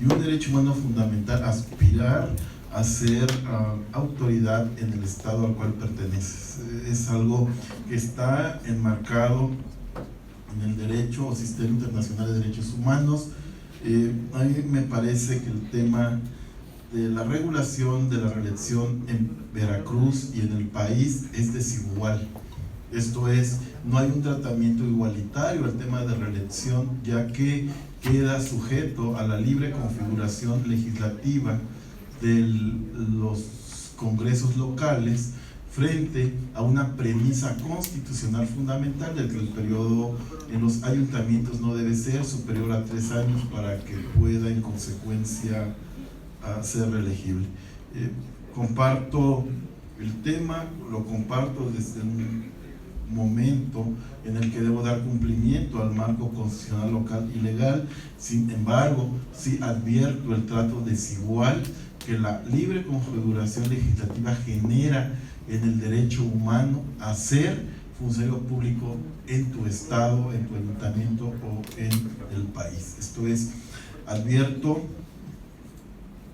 y un derecho humano fundamental aspirar a ser autoridad en el Estado al cual perteneces. Es algo que está enmarcado en el derecho o sistema internacional de derechos humanos. A mí me parece que el tema de la regulación de la reelección en Veracruz y en el país es desigual. Esto es, no hay un tratamiento igualitario al tema de reelección, ya que queda sujeto a la libre configuración legislativa de los congresos locales frente a una premisa constitucional fundamental de que el periodo en los ayuntamientos no debe ser superior a 3 años para que pueda en consecuencia ser reelegible. Comparto el tema, lo comparto desde un momento en el que debo dar cumplimiento al marco constitucional local y legal. Sin embargo, sí advierto el trato desigual que la libre configuración legislativa genera en el derecho humano a ser funcionario público en tu estado, en tu ayuntamiento o en el país. Esto es, advierto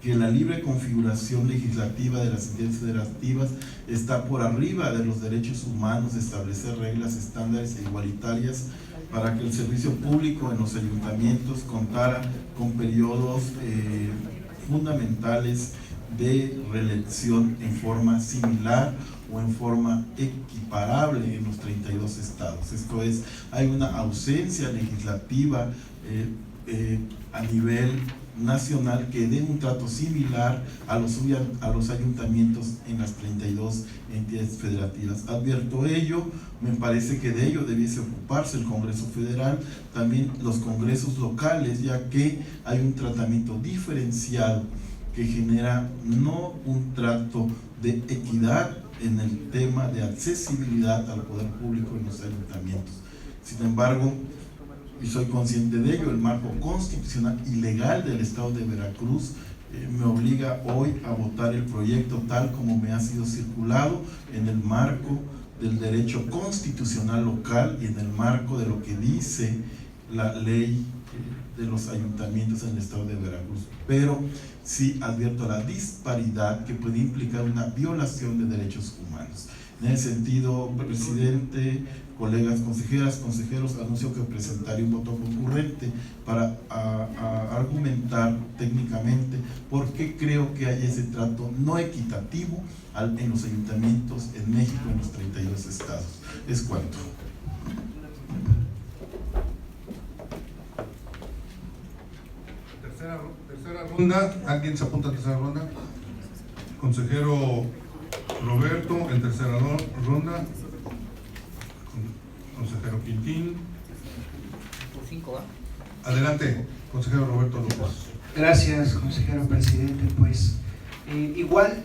que la libre configuración legislativa de las entidades federativas está por arriba de los derechos humanos de establecer reglas, estándares e igualitarias para que el servicio público en los ayuntamientos contara con periodos fundamentales de reelección en forma similar o en forma equiparable en los 32 estados. Esto es, hay una ausencia legislativa a nivel nacional que dé un trato similar a los ayuntamientos en las 32 entidades federativas. Advierto ello, me parece que de ello debiese ocuparse el Congreso Federal, también los congresos locales, ya que hay un tratamiento diferenciado que genera no un trato de equidad en el tema de accesibilidad al poder público en los ayuntamientos. Sin embargo, y soy consciente de ello, el marco constitucional y legal del Estado de Veracruz me obliga hoy a votar el proyecto tal como me ha sido circulado en el marco del derecho constitucional local y en el marco de lo que dice la ley de los ayuntamientos en el Estado de Veracruz. Pero sí advierto la disparidad que puede implicar una violación de derechos humanos. En ese sentido, presidente, colegas consejeras, consejeros, anuncio que presentaré un voto concurrente para argumentar técnicamente por qué creo que hay ese trato no equitativo en los ayuntamientos en México, en los 32 estados. Es cuanto. Tercera ronda. ¿Alguien se apunta a tercera ronda? Consejero Roberto en tercera ronda. Consejero Quintín. Adelante, consejero Roberto López. Gracias, consejero presidente. Pues igual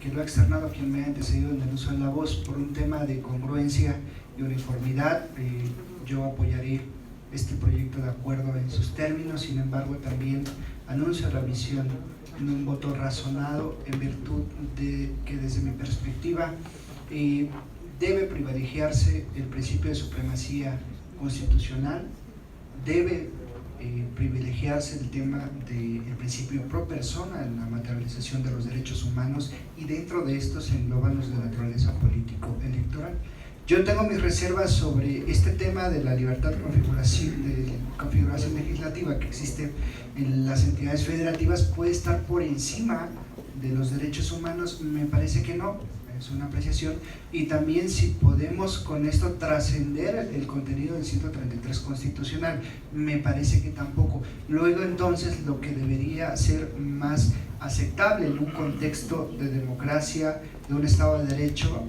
que lo ha externado quien me ha antecedido en el uso de la voz, por un tema de congruencia y uniformidad, yo apoyaré este proyecto de acuerdo en sus términos. Sin embargo, también anuncio la visión en un voto razonado en virtud de que desde mi perspectiva debe privilegiarse el principio de supremacía constitucional, debe privilegiarse el tema del principio pro persona en la materialización de los derechos humanos, y dentro de estos se engloban los de naturaleza político-electoral. Yo tengo mis reservas sobre este tema de la libertad de configuración legislativa que existe en las entidades federativas. ¿Puede estar por encima de los derechos humanos? Me parece que no, es una apreciación. Y también si podemos con esto trascender el contenido del 133 constitucional, me parece que tampoco. Luego entonces lo que debería ser más aceptable en un contexto de democracia, de un Estado de Derecho,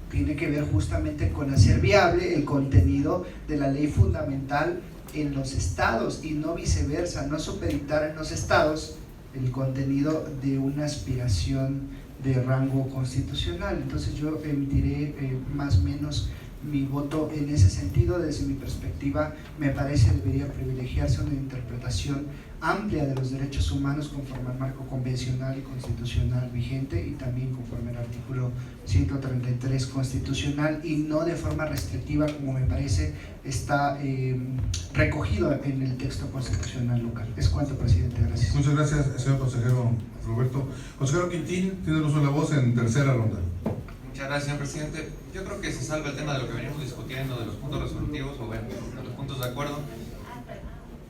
tiene que ver justamente con hacer viable el contenido de la ley fundamental en los estados y no viceversa, no supeditar en los estados el contenido de una aspiración de rango constitucional. Entonces yo emitiré más o menos mi voto en ese sentido. Desde mi perspectiva, me parece debería privilegiarse una interpretación amplia de los derechos humanos conforme al marco convencional y constitucional vigente, y también conforme al artículo 133 constitucional, y no de forma restrictiva como me parece está recogido en el texto constitucional local. Es cuanto, presidente. Gracias. Muchas gracias, señor consejero Roberto. Consejero Quintín, tiene el uso de la voz en tercera ronda. Muchas gracias, señor presidente. Yo creo que se salva el tema de lo que venimos discutiendo, de los puntos resolutivos, o bueno, de los puntos de acuerdo,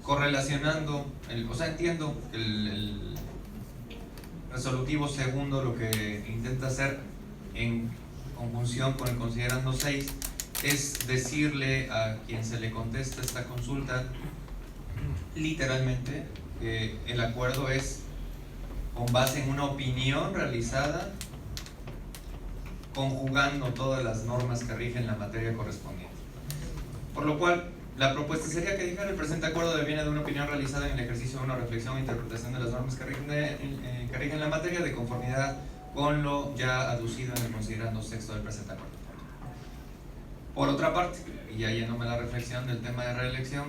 correlacionando, entiendo que el resolutivo segundo lo que intenta hacer en conjunción con el considerando 6 es decirle a quien se le contesta esta consulta literalmente que el acuerdo es con base en una opinión realizada conjugando todas las normas que rigen la materia correspondiente. Por lo cual, la propuesta sería que dijera: el presente acuerdo deviene de una opinión realizada en el ejercicio de una reflexión e interpretación de las normas que rigen la materia, de conformidad con lo ya aducido en el considerando sexto del presente acuerdo. Por otra parte, y ya yéndome a la reflexión del tema de reelección,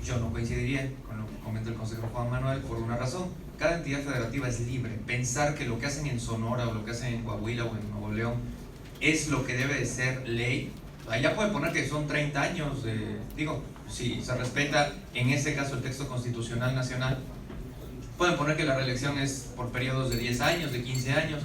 yo no coincidiría con lo que comenta el consejero Juan Manuel por una razón. Cada entidad federativa es libre. Pensar que lo que hacen en Sonora o lo que hacen en Coahuila o en Nuevo León es lo que debe de ser ley. Allá pueden poner que son 30 años, si se respeta en ese caso el texto constitucional nacional, pueden poner que la reelección es por periodos de 10 años, de 15 años.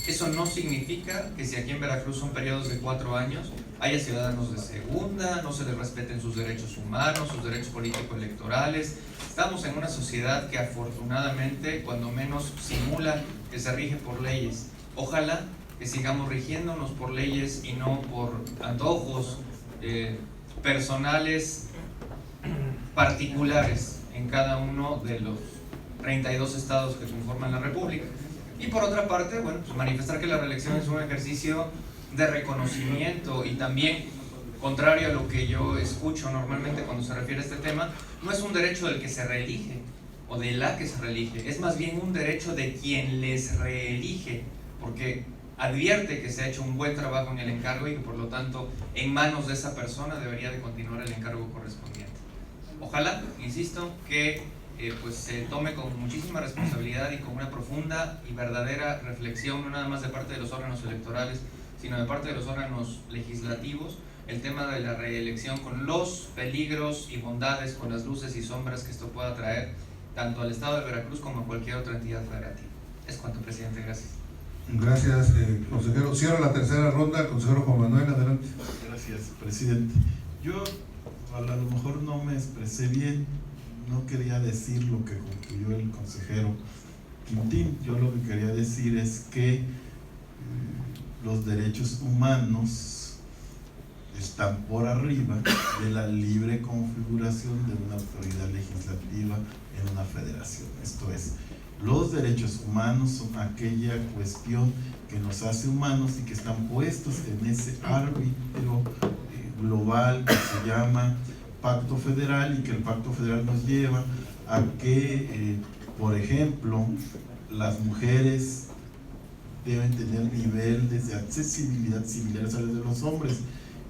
Eso no significa que si aquí en Veracruz son periodos de 4 años, haya ciudadanos de segunda, no se les respeten sus derechos humanos, sus derechos político-electorales. Estamos en una sociedad que afortunadamente, cuando menos, simula que se rige por leyes. Ojalá que sigamos rigiéndonos por leyes y no por antojos personales particulares en cada uno de los 32 estados que conforman la República. Y por otra parte, bueno, pues manifestar que la reelección es un ejercicio de reconocimiento y también, contrario a lo que yo escucho normalmente cuando se refiere a este tema, no es un derecho del que se reelige o de la que se reelige, es más bien un derecho de quien les reelige, porque advierte que se ha hecho un buen trabajo en el encargo y que por lo tanto en manos de esa persona debería de continuar el encargo correspondiente. Ojalá, insisto, que pues se tome con muchísima responsabilidad y con una profunda y verdadera reflexión, no nada más de parte de los órganos electorales, sino de parte de los órganos legislativos, el tema de la reelección con los peligros y bondades, con las luces y sombras que esto pueda traer tanto al estado de Veracruz como a cualquier otra entidad federativa. Es cuanto, presidente. Gracias. Gracias, consejero. Cierra la tercera ronda, consejero Juan Manuel, adelante. Gracias, presidente. Yo a lo mejor no me expresé bien, no quería decir lo que concluyó el consejero Quintín. Yo lo que quería decir es que los derechos humanos están por arriba de la libre configuración de una autoridad legislativa en una federación. Esto es, los derechos humanos son aquella cuestión que nos hace humanos y que están puestos en ese árbitro global que se llama Pacto Federal, y que el Pacto Federal nos lleva a que, por ejemplo, las mujeres deben tener niveles de accesibilidad similares a los de los hombres,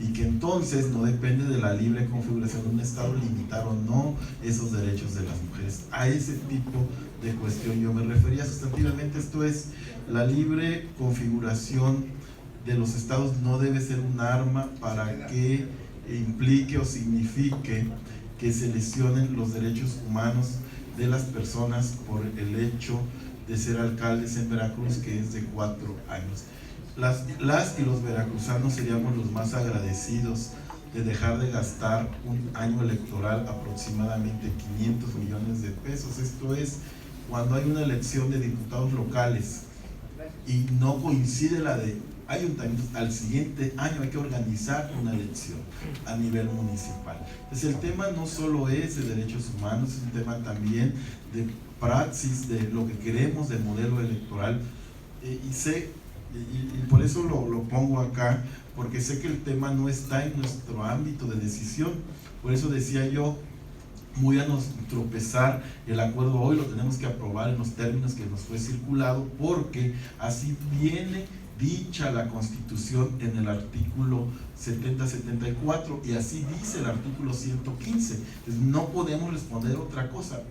y que entonces no depende de la libre configuración de un Estado limitar o no esos derechos de las mujeres. A ese tipo de cuestión yo me refería sustantivamente. Esto es, la libre configuración de los Estados no debe ser un arma para que implique o signifique que se lesionen los derechos humanos de las personas por el hecho de ser alcaldes en Veracruz, que es de 4 años. Las y los veracruzanos seríamos los más agradecidos de dejar de gastar un año electoral aproximadamente 500 millones de pesos. Esto es, cuando hay una elección de diputados locales y no coincide la de ayuntamientos, al siguiente año hay que organizar una elección a nivel municipal. Entonces el tema no solo es de derechos humanos, es un tema también de praxis, de lo que queremos del modelo electoral, y por eso lo pongo acá, porque sé que el tema no está en nuestro ámbito de decisión. Por eso decía yo, muy a nuestro pesar, el acuerdo hoy lo tenemos que aprobar en los términos que nos fue circulado, porque así viene dicha la Constitución en el artículo 70-74, y así dice el artículo 115. Entonces, no podemos responder otra cosa.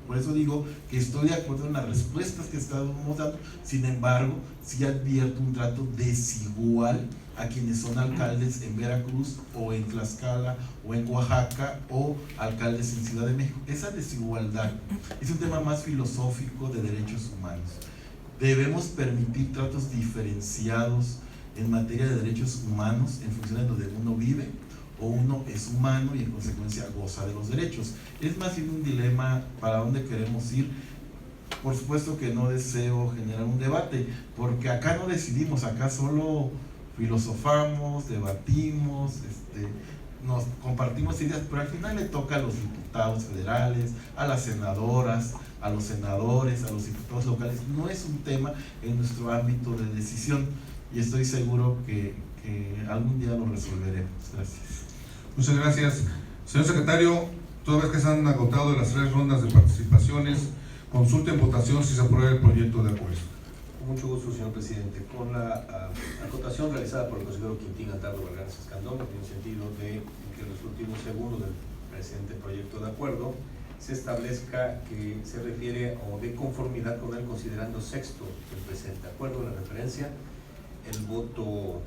Por eso digo que estoy de acuerdo en las respuestas que estamos dando. Sin embargo, sí advierto un trato desigual a quienes son alcaldes en Veracruz o en Tlaxcala o en Oaxaca, o alcaldes en Ciudad de México. Esa desigualdad es un tema más filosófico de derechos humanos. Debemos permitir tratos diferenciados en materia de derechos humanos en función de donde uno vive, o uno es humano y en consecuencia goza de los derechos. Es más bien un dilema para dónde queremos ir. Por supuesto que no deseo generar un debate, porque acá no decidimos, acá solo filosofamos, debatimos, nos compartimos ideas, pero al final le toca a los diputados federales, a las senadoras, a los senadores, a los diputados locales. No es un tema en nuestro ámbito de decisión, y estoy seguro que algún día lo resolveremos. Gracias. Muchas gracias. Señor secretario, toda vez que se han agotado las 3 rondas de participaciones, consulte en votación si se aprueba el proyecto de acuerdo. Con mucho gusto, señor presidente. Con la acotación realizada por el consejero Quintín Antardo Vargas Escandón, en el sentido de que en los últimos segundos del presente proyecto de acuerdo se establezca que se refiere o de conformidad con el considerando sexto del presente acuerdo, la referencia, el voto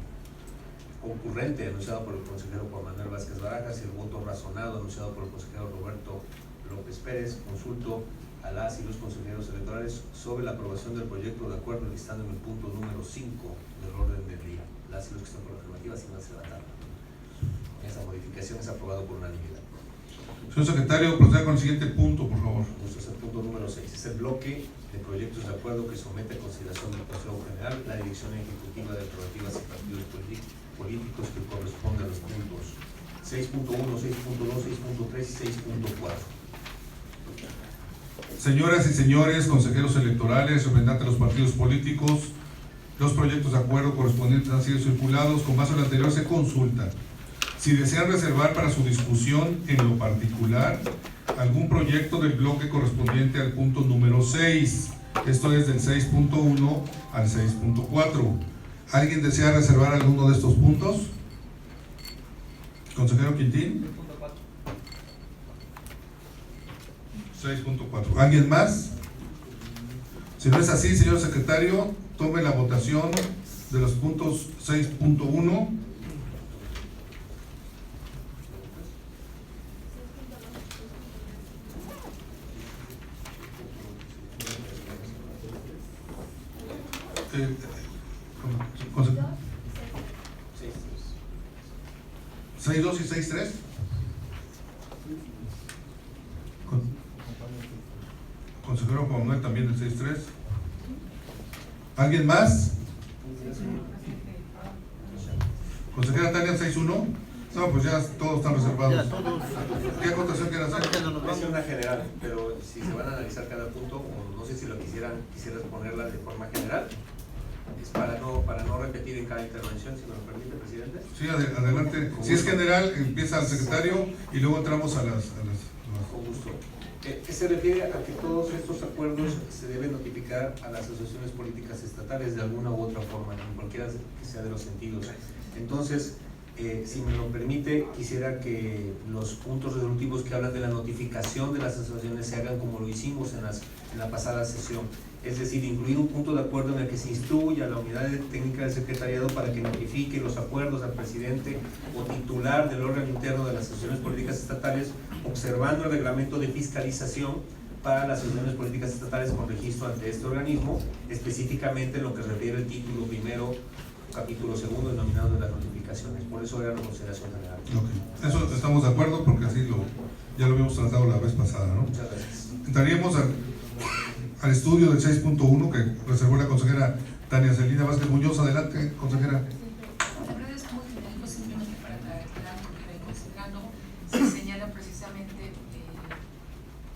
concurrente anunciado por el consejero Juan Manuel Vázquez Barajas y el voto razonado anunciado por el consejero Roberto López Pérez. Consulto a las y los consejeros electorales sobre la aprobación del proyecto de acuerdo, listando en el punto número 5 del orden del día. Las y los que están por la afirmativa, sin más levantar. Esta modificación es aprobado por unanimidad. Señor secretario, proceda con el siguiente punto, por favor. Este es el punto número 6. Es el bloque de proyectos de acuerdo que somete a consideración del Consejo General la Dirección Ejecutiva de Prerrogativas y Partidos Políticos, que corresponde a los puntos 6.1, 6.2, 6.3 y 6.4. Señoras y señores consejeros electorales, representantes de los partidos políticos, los proyectos de acuerdo correspondientes han sido circulados. Con base en lo anterior se consulta si desean reservar para su discusión en lo particular algún proyecto del bloque correspondiente al punto número 6, esto es del 6.1 al 6.4. ¿Alguien desea reservar alguno de estos puntos? Consejero Quintín. 6.4. ¿Alguien más? Si no es así, señor secretario, tome la votación de los puntos 6.1. ¿6.2 y 6.3? Consejero Juan Manuel también del 6.3. ¿Alguien más? Consejera Tania 6.1. No, pues ya todos están reservados. ¿Qué acotación quieren hacer? Es una general, pero si se van a analizar cada punto, o no sé si lo quisieras ponerla de forma general, es para no repetir en cada intervención, si me lo permite, presidente. Sí, adelante. Si es general, empieza el secretario y luego entramos a las... Con gusto. Se refiere a que todos estos acuerdos se deben notificar a las asociaciones políticas estatales de alguna u otra forma, en cualquiera que sea de los sentidos. Entonces, si me lo permite, quisiera que los puntos resolutivos que hablan de la notificación de las asociaciones se hagan como lo hicimos en la pasada sesión. Es decir, incluir un punto de acuerdo en el que se instruya a la unidad técnica del secretariado para que notifique los acuerdos al presidente o titular del órgano interno de las asociaciones políticas estatales, observando el reglamento de fiscalización para las asociaciones políticas estatales con registro ante este organismo, específicamente en lo que refiere el título primero, capítulo segundo, denominado de las notificaciones. Por eso era la consideración general. Okay. Eso estamos de acuerdo, porque así ya lo habíamos tratado la vez pasada, ¿no? Muchas gracias. Entraríamos al estudio del 6.1 que reservó la consejera Tania Celina Vázquez Muñoz. Adelante, consejera. La verdad es muy genérico, simplemente para aclarar, porque en el considerando se señala precisamente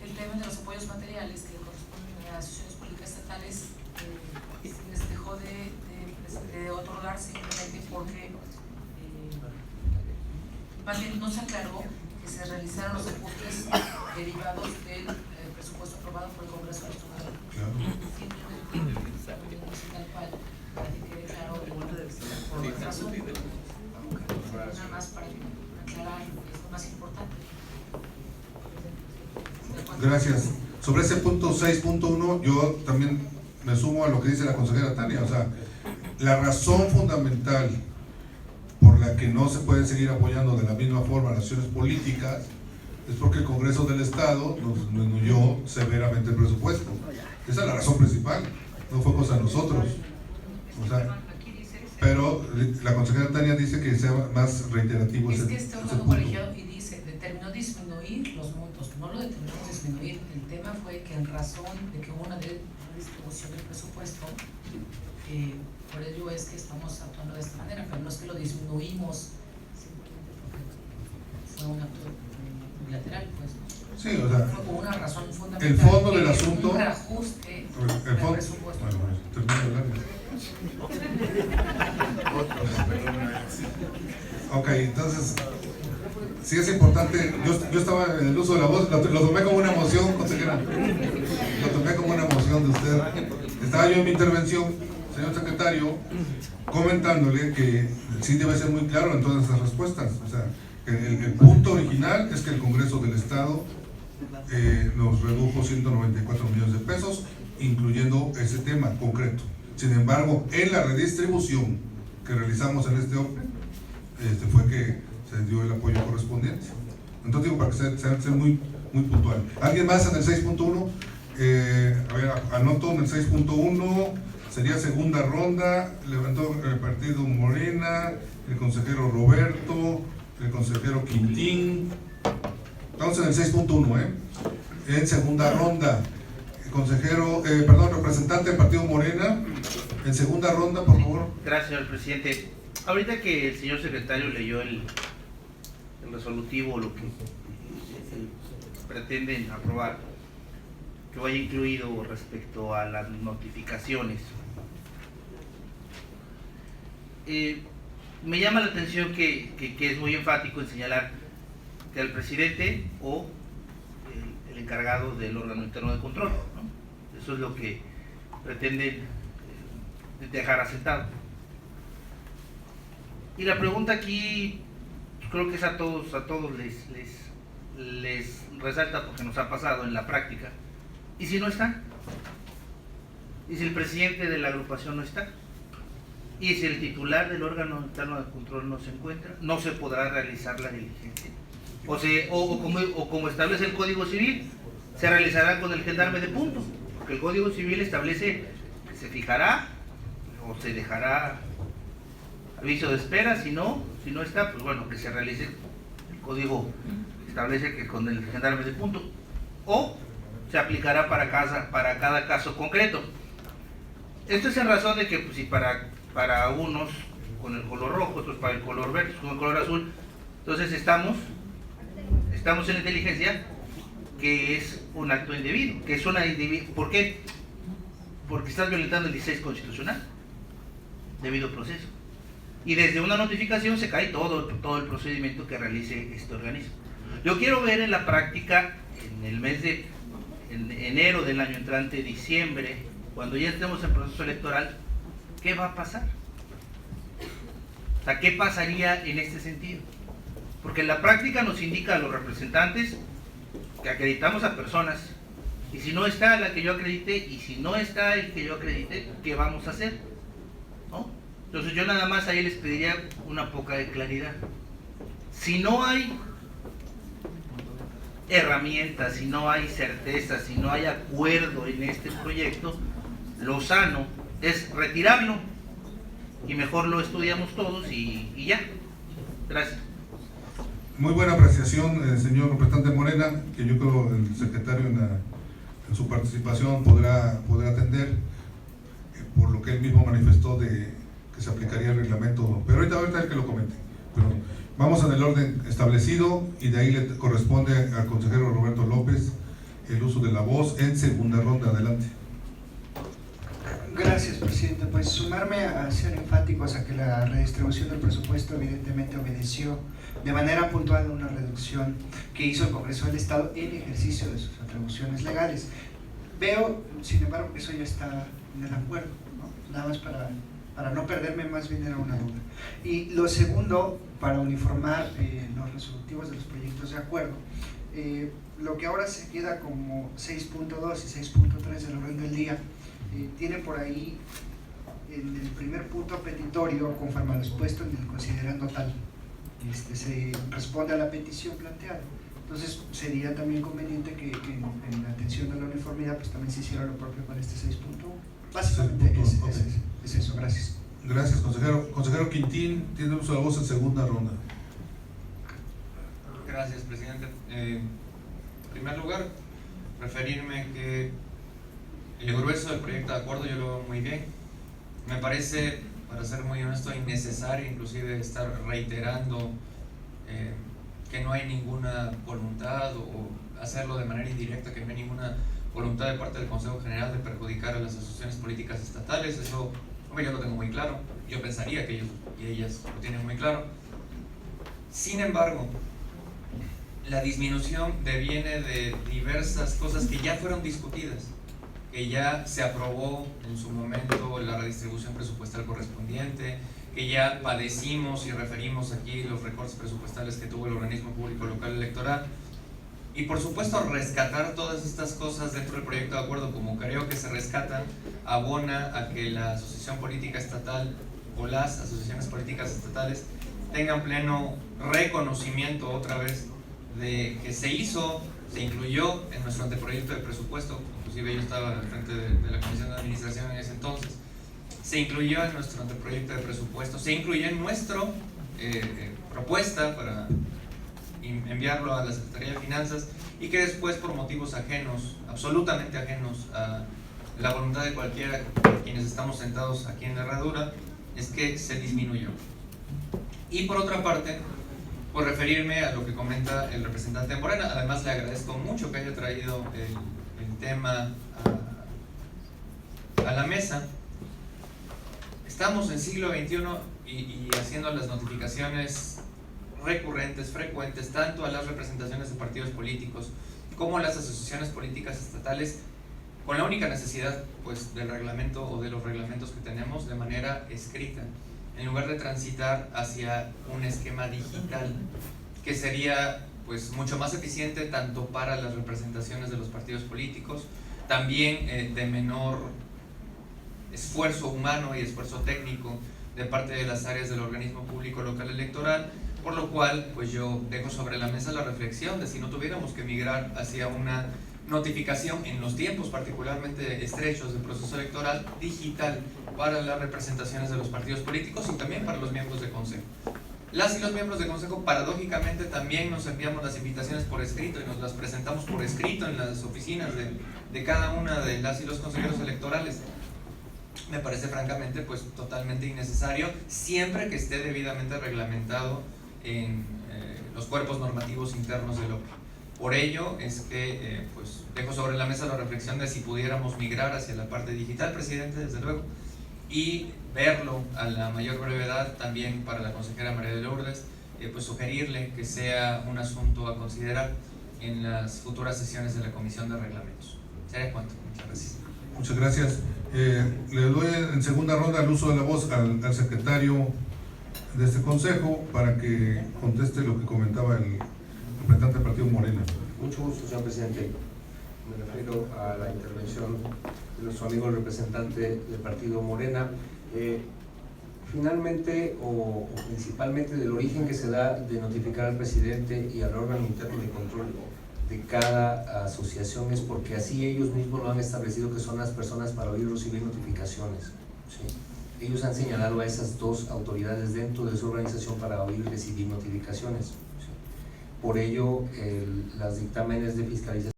el tema de los apoyos materiales que corresponden a las asociaciones políticas estatales, les dejó de otorgar simplemente porque más bien no se aclaró que se realizaron los ajustes derivados del presupuesto aprobado por el Congreso Nacional. Simplemente tal cual, para que quede claro razón. Nada más para aclarar, es lo más importante. Gracias. Sobre ese punto 6.1, yo también me sumo a lo que dice la consejera Tania. O sea, la razón fundamental por la que no se pueden seguir apoyando de la misma forma las acciones políticas es porque el Congreso del Estado nos disminuyó severamente el presupuesto. Esa es la razón principal, no fue cosa de nosotros. O sea, pero la consejera Tania dice que sea más reiterativo. Es que este órgano colegiado y dice, determinó disminuir los montos, no lo determinamos disminuir. El tema fue que en razón de que hubo una distribución del presupuesto, por ello es que estamos actuando de esta manera, pero no es que lo disminuimos simplemente porque fue un acto bilateral, pues. Sí, o sea, hubo una razón fundamental. El fondo del asunto. Un reajuste el fondo, presupuesto. Bueno, ok, entonces sí es importante. Yo estaba en el uso de la voz, lo tomé como una emoción, consejera. Lo tomé como una emoción de usted. Estaba yo en mi intervención, señor secretario, comentándole que sí debe ser muy claro en todas esas respuestas. O sea, el punto original es que el Congreso del Estado nos redujo 194 millones de pesos, incluyendo ese tema concreto. Sin embargo, en la redistribución que realizamos en este OPE, fue que se dio el apoyo correspondiente. Entonces digo, para que sea muy puntual. ¿Alguien más en el 6.1? A ver, anoto en el 6.1, sería segunda ronda, levantó el partido Morena, el consejero Roberto, el consejero Quintín. Estamos en el 6.1, en segunda ronda. Consejero, representante del partido Morena, en segunda ronda, por favor. Gracias, señor presidente. Ahorita que el señor secretario leyó el resolutivo, lo que pretenden aprobar, que vaya incluido respecto a las notificaciones. Me llama la atención que es muy enfático en señalar que el presidente o el encargado del órgano interno de control, ¿no? Eso es lo que pretenden dejar asentado. Y la pregunta aquí, creo que es a todos les resalta porque nos ha pasado en la práctica. ¿Y si no está? ¿Y si el presidente de la agrupación no está? ¿Y si el titular del órgano interno de control no se encuentra? No se podrá realizar la diligencia. O como establece el Código Civil, se realizará con el gendarme de punto, porque el Código Civil establece que se fijará o se dejará aviso de espera, si no está, pues bueno, que se realice. El Código establece que con el gendarme de punto, o se aplicará para cada caso concreto. Esto es en razón de que pues, si para unos con el color rojo, otros para el color verde, con el color azul, entonces estamos en inteligencia que es un acto indebido, que es una indebido. ¿Por qué? Porque estás violentando el 16 constitucional, debido proceso. Y desde una notificación se cae todo el procedimiento que realice este organismo. Yo quiero ver en la práctica, en enero del año entrante, diciembre, cuando ya estemos en proceso electoral, ¿qué va a pasar? O sea, ¿qué pasaría en este sentido? Porque en la práctica nos indica a los representantes que acreditamos a personas, y si no está la que yo acredité, y si no está el que yo acredité, ¿qué vamos a hacer? ¿No? Entonces yo nada más ahí les pediría una poca de claridad. Si no hay herramientas, si no hay certeza, si no hay acuerdo en este proyecto, lo sano es retirarlo y mejor lo estudiamos todos y ya. Gracias. Muy buena apreciación, señor representante Morena, que yo creo el secretario en su participación podrá atender, por lo que él mismo manifestó de que se aplicaría el reglamento, pero ahorita el que lo comente. Pero vamos en el orden establecido y de ahí le corresponde al consejero Roberto López el uso de la voz en segunda ronda. Adelante. Gracias, presidente. Pues sumarme a ser enfáticos a que la redistribución del presupuesto evidentemente obedeció de manera puntual a una reducción que hizo el Congreso del Estado en ejercicio de sus atribuciones legales. Veo, sin embargo, que eso ya está en el acuerdo, ¿no? Nada más para para no perderme, más bien era una duda. Y lo segundo, para uniformar los resolutivos de los proyectos de acuerdo, lo que ahora se queda como 6.2 y 6.3 del orden del día, tiene por ahí en el primer punto petitorio, conforme a lo expuesto en el considerando tal, se responde a la petición planteada. Entonces sería también conveniente que en atención a la uniformidad pues también se hiciera lo propio con este 6.1. Básicamente es eso. Gracias. Gracias, consejero. Consejero Quintín, tiene uso de la voz en segunda ronda. Gracias, presidente. En primer lugar, referirme que el grueso del proyecto de acuerdo yo lo veo muy bien. Me parece, para ser muy honesto, innecesario inclusive estar reiterando que no hay ninguna voluntad, o hacerlo de manera indirecta, que no hay ninguna voluntad de parte del Consejo General de perjudicar a las asociaciones políticas estatales. Eso, hombre, yo lo tengo muy claro. Yo pensaría que ellos y ellas lo tienen muy claro. Sin embargo, la disminución deviene de diversas cosas que ya fueron discutidas, que ya se aprobó en su momento la redistribución presupuestal correspondiente, que ya padecimos y referimos aquí los recortes presupuestales que tuvo el organismo público local electoral. Y por supuesto, rescatar todas estas cosas dentro del proyecto de acuerdo, como creo que se rescatan, abona a que la asociación política estatal o las asociaciones políticas estatales tengan pleno reconocimiento otra vez de que se incluyó en nuestro anteproyecto de presupuesto. Inclusive yo estaba al frente de la Comisión de Administración en ese entonces. Se incluyó en nuestro anteproyecto de presupuesto, se incluyó en nuestra propuesta para enviarlo a la Secretaría de Finanzas, y que después, por motivos ajenos, absolutamente ajenos a la voluntad de cualquiera de quienes estamos sentados aquí en la herradura, es que se disminuyó. Y por otra parte, por referirme a lo que comenta el representante de Morena, además le agradezco mucho que haya traído el tema a la mesa. Estamos en siglo XXI y haciendo las notificaciones recurrentes, frecuentes, tanto a las representaciones de partidos políticos como a las asociaciones políticas estatales, con la única necesidad pues del reglamento o de los reglamentos que tenemos de manera escrita, en lugar de transitar hacia un esquema digital que sería pues mucho más eficiente tanto para las representaciones de los partidos políticos, también de menor esfuerzo humano y esfuerzo técnico de parte de las áreas del organismo público local electoral, por lo cual pues yo dejo sobre la mesa la reflexión de si no tuviéramos que migrar hacia una notificación en los tiempos particularmente estrechos del proceso electoral digital para las representaciones de los partidos políticos y también para los miembros de consejo. Las y los miembros de consejo paradójicamente también nos enviamos las invitaciones por escrito y nos las presentamos por escrito en las oficinas de cada una de las y los consejeros electorales. Me parece francamente pues totalmente innecesario, siempre que esté debidamente reglamentado en los cuerpos normativos internos del OPE. Por ello es que pues dejo sobre la mesa la reflexión de si pudiéramos migrar hacia la parte digital, presidente, desde luego, y verlo a la mayor brevedad también para la consejera María de Lourdes, pues sugerirle que sea un asunto a considerar en las futuras sesiones de la Comisión de Reglamentos. Sería cuanto. Muchas gracias. Muchas gracias. Le doy en segunda ronda el uso de la voz al secretario de este consejo para que conteste lo que comentaba el representante del partido Morena. Mucho gusto, señor presidente. Me refiero a la intervención de nuestro amigo representante del partido Morena. Finalmente o principalmente del origen que se da de notificar al presidente y al órgano interno de control de cada asociación es porque así ellos mismos lo han establecido, que son las personas para oír y recibir notificaciones, ¿sí? Ellos han señalado a esas dos autoridades dentro de su organización para oír y recibir notificaciones, ¿sí? Por ello los dictámenes de fiscalización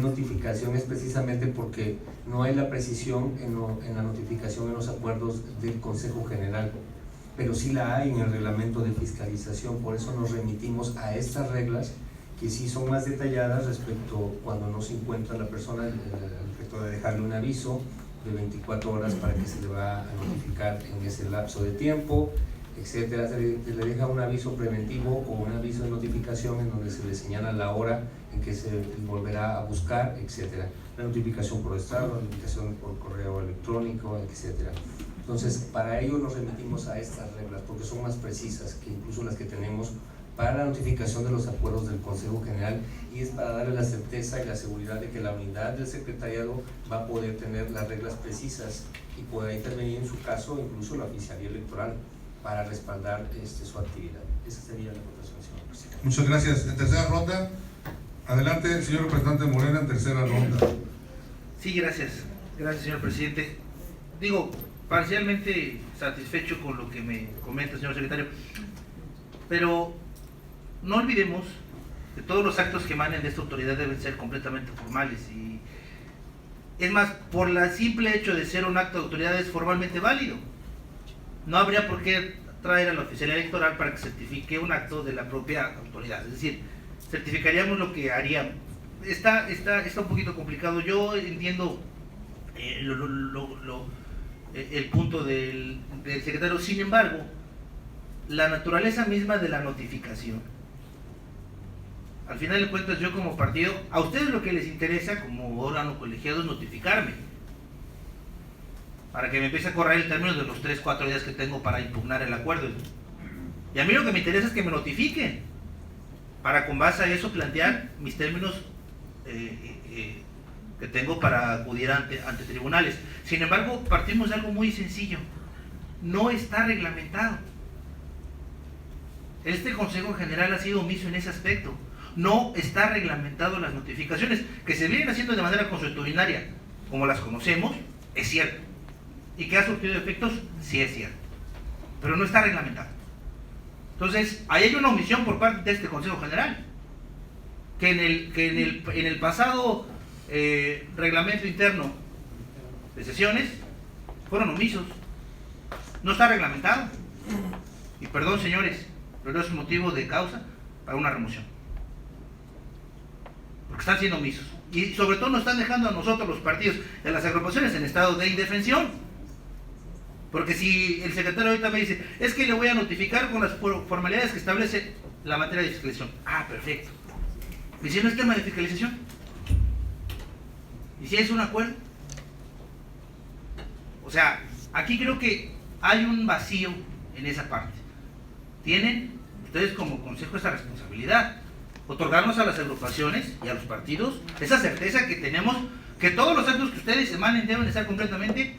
notificaciones precisamente porque no hay la precisión en la notificación en los acuerdos del Consejo General, pero sí la hay en el reglamento de fiscalización. Por eso nos remitimos a estas reglas que sí son más detalladas respecto cuando no se encuentra la persona, respecto de dejarle un aviso de 24 horas para que se le va a notificar en ese lapso de tiempo, etcétera. Se le deja un aviso preventivo o un aviso de notificación en donde se le señala la hora en que se volverá a buscar, etcétera. la notificación por estrado, la notificación por correo electrónico, etcétera. Entonces, para ello nos remitimos a estas reglas porque son más precisas que incluso las que tenemos para la notificación de los acuerdos del Consejo General, y es para darle la certeza y la seguridad de que la unidad del secretariado va a poder tener las reglas precisas y pueda intervenir en su caso incluso la oficialía electoral para respaldar su actividad. Esa sería la aportación, señor presidente. Muchas gracias. En tercera ronda, adelante, señor representante Morena, en tercera ronda. Sí, gracias. Gracias, señor presidente. Digo, parcialmente satisfecho con lo que me comenta, señor secretario, pero no olvidemos que todos los actos que emanen de esta autoridad deben ser completamente formales, y es más, por el simple hecho de ser un acto de autoridad es formalmente válido. No habría por qué traer a la oficialía electoral para que certifique un acto de la propia autoridad, es decir, certificaríamos lo que haríamos. Está un poquito complicado. Yo entiendo el punto del secretario, sin embargo, la naturaleza misma de la notificación, al final de cuentas, yo como partido, a ustedes lo que les interesa como órgano colegiado es notificarme, para que me empiece a correr el término de los 3-4 días que tengo para impugnar el acuerdo. Y a mí lo que me interesa es que me notifiquen, para con base a eso plantear mis términos que tengo para acudir ante tribunales. Sin embargo, partimos de algo muy sencillo: no está reglamentado. Este Consejo General ha sido omiso en ese aspecto. No está reglamentado las notificaciones, que se vienen haciendo de manera consuetudinaria, como las conocemos, es cierto. Y que ha surtido efectos, sí es cierto. Pero no está reglamentado. Entonces, ahí hay una omisión por parte de este Consejo General, que en el pasado reglamento interno de sesiones fueron omisos. No está reglamentado. Y perdón, señores, pero es motivo de causa para una remoción, porque están siendo omisos, y sobre todo nos están dejando a nosotros, los partidos de las agrupaciones, en estado de indefensión. Porque si el secretario ahorita me dice, es que le voy a notificar con las formalidades que establece la materia de fiscalización, perfecto. ¿Y si no es tema de fiscalización? ¿Y si es un acuerdo? O sea, aquí creo que hay un vacío en esa parte. Tienen ustedes como consejo esa responsabilidad, otorgarnos a las agrupaciones y a los partidos esa certeza que tenemos, que todos los actos que ustedes emanen deben estar completamente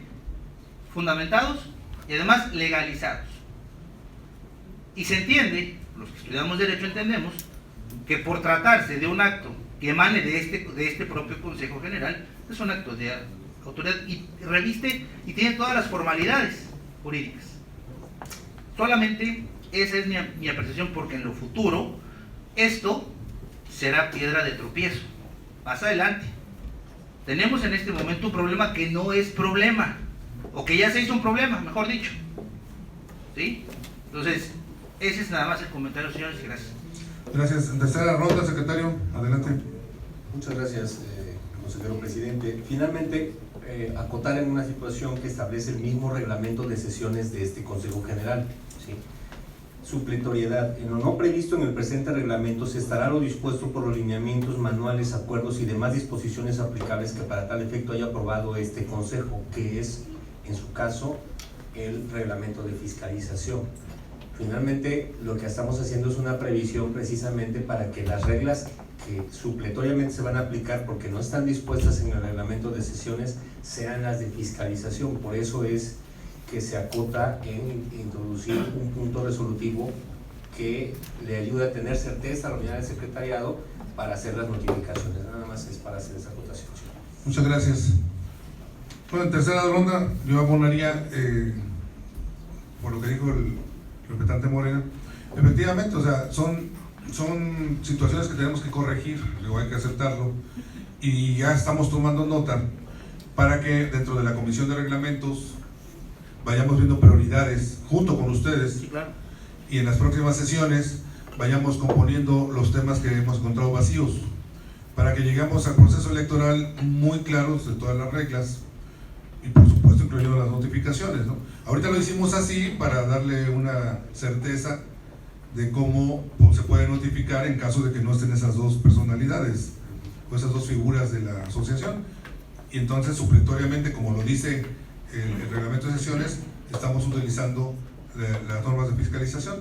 fundamentados y además legalizados. Y se entiende, los que estudiamos derecho entendemos, que por tratarse de un acto que emane de este propio Consejo General, es un acto de autoridad y reviste y tiene todas las formalidades jurídicas. Solamente esa es mi apreciación, porque en lo futuro esto será piedra de tropiezo. Más adelante tenemos en este momento un problema que no es problema, o que ya se hizo un problema, mejor dicho, ¿sí? Entonces, ese es nada más el comentario, señores, y gracias. Gracias. En tercera ronda, secretario, adelante. Muchas gracias, consejero presidente. Finalmente, acotar en una situación que establece el mismo reglamento de sesiones de este Consejo General, ¿sí? Supletoriedad. En lo no previsto en el presente reglamento se estará lo dispuesto por los lineamientos, manuales, acuerdos y demás disposiciones aplicables que para tal efecto haya aprobado este Consejo, que es, en su caso, el reglamento de fiscalización. Finalmente, lo que estamos haciendo es una previsión precisamente para que las reglas que supletoriamente se van a aplicar, porque no están dispuestas en el reglamento de sesiones, sean las de fiscalización. Por eso es que se acota en introducir un punto resolutivo que le ayude a tener certeza a la unidad del secretariado para hacer las notificaciones. Nada más es para hacer esa acotación. Muchas gracias. Bueno, en tercera ronda yo abonaría, por lo que dijo el representante Morena, efectivamente, o sea, son situaciones que tenemos que corregir, luego hay que aceptarlo, y ya estamos tomando nota para que dentro de la Comisión de Reglamentos vayamos viendo prioridades junto con ustedes, Sí, claro. y en las próximas sesiones vayamos componiendo los temas que hemos encontrado vacíos, para que lleguemos al proceso electoral muy claros de todas las reglas, y por supuesto incluyendo las notificaciones, ¿no? Ahorita lo hicimos así para darle una certeza de cómo se puede notificar en caso de que no estén esas dos personalidades o esas dos figuras de la asociación. y entonces supletoriamente, como lo dice el reglamento de sesiones, estamos utilizando las normas de fiscalización,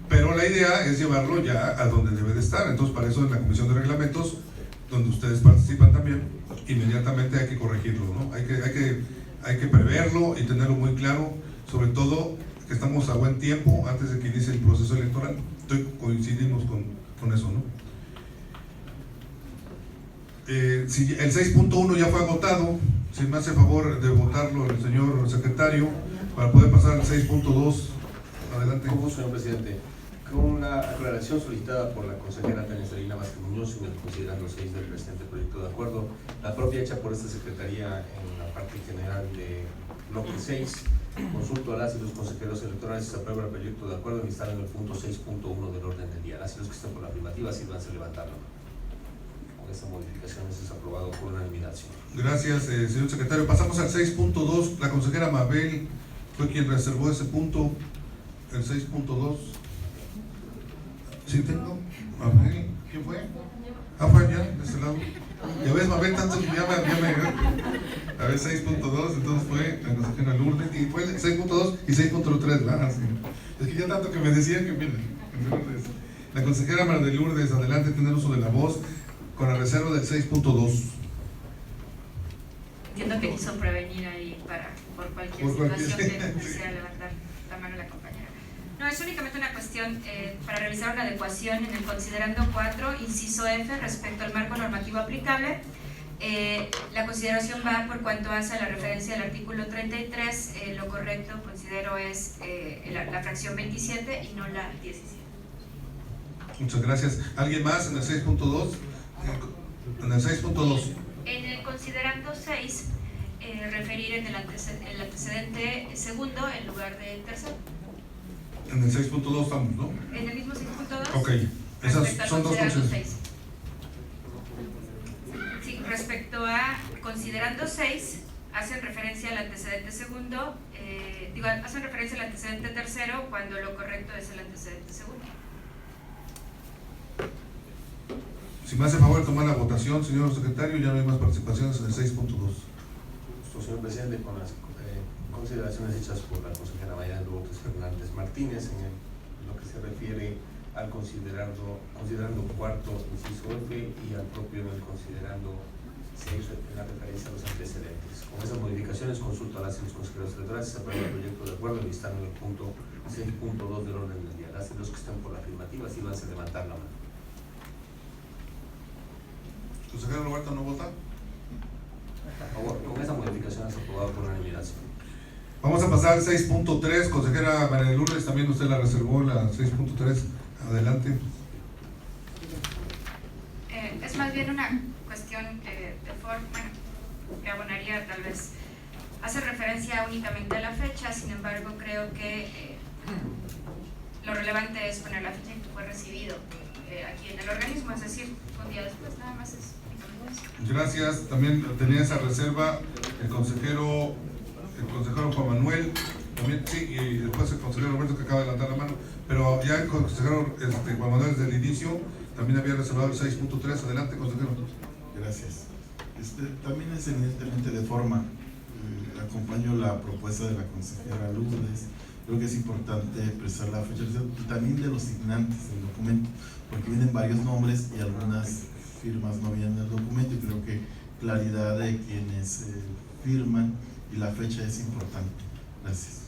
pero la idea es llevarlo ya a donde debe de estar. Entonces para eso en la comisión de reglamentos, donde ustedes participan también, inmediatamente hay que corregirlo, ¿no? Hay que preverlo y tenerlo muy claro, sobre todo que estamos a buen tiempo antes de que inicie el proceso electoral. Coincidimos con eso, ¿no? Si el 6.1 ya fue agotado, si me hace favor de votarlo el señor secretario para poder pasar al 6.2. Adelante. ¿Cómo, señor presidente? Con la aclaración solicitada por la consejera Tania Celina Vázquez Muñoz en el considerando 6 del presente proyecto de acuerdo, la propia hecha por esta secretaría en la parte general de bloque 6, consulto a las y los consejeros electorales si se aprueba el proyecto de acuerdo y instalan el punto 6.1 del orden del día. Las y los que estén por la afirmativa sírvanse levantar la mano. Con esta modificación es aprobado por unanimidad, señor. Gracias, señor secretario. Pasamos al 6.2. La consejera Mabel fue quien reservó ese punto, el 6.2. ¿Sí tengo? Mabel, ¿quién fue? Ah, fue allá, de ese lado. Ya ves, Mabel, tanto que ya me a ver, 6.2, entonces fue la consejera Lourdes, y fue 6.2 y 6.3, ¿verdad? Sí. Es que ya tanto que me decían que, miren, la consejera María de Lourdes, adelante, tener uso de la voz, con la reserva del 6.2. Entiendo que quiso prevenir ahí por cualquier situación que quisiera levantar la mano la compañera. No, es únicamente una cuestión para realizar una adecuación en el considerando 4, inciso F, respecto al marco normativo aplicable. La consideración va por cuanto hace a la referencia del artículo 33, lo correcto considero es la fracción 27 y no la 17. Muchas gracias. ¿Alguien más en el 6.2? En el 6.2. En el considerando 6, referir en el antecedente segundo en lugar de tercero. En el 6.2 estamos, ¿no? En el mismo 6.2. Ok, esas son dos consideraciones. Sí, respecto a considerando 6, hacen referencia al antecedente segundo, hacen referencia al antecedente tercero cuando lo correcto es el antecedente segundo. Si me hace favor de tomar la votación, señor secretario, ya no hay más participaciones en el 6.2. Señor presidente, con las consideraciones hechas por la consejera María de Lourdes Fernández Martínez en lo que se refiere al considerando cuarto inciso F y al propio en el considerando 6 en la referencia a los antecedentes. Con esas modificaciones consulto a las y los consejeros electorales, se aprueba el proyecto de acuerdo y están en el punto 6.2 del orden del día. Las y los que estén por la afirmativa sírvanse levantar la mano. ¿Consejero Roberto no vota? Con esa modificación es aprobado por unanimidad. Vamos a pasar al 6.3. Consejera María de Lourdes, también usted la reservó, la 6.3. Adelante. Es más bien una cuestión de forma que abonaría tal vez. Hace referencia únicamente a la fecha, sin embargo creo que lo relevante es poner la fecha en que fue recibido aquí en el organismo, es decir, un día después, nada más es únicamente eso. Gracias. También tenía esa reserva el consejero Juan Manuel, también, sí, y después el consejero Roberto que acaba de levantar la mano, pero ya el consejero Juan Manuel desde el inicio también había reservado el 6.3. Adelante, consejero. Gracias. También es evidentemente de forma, acompaño la propuesta de la consejera Lourdes. Creo que es importante expresar la fecha y también de los signantes del documento, porque vienen varios nombres y algunas firmas no vienen del documento, y creo que claridad de quienes firman y la fecha es importante. Gracias.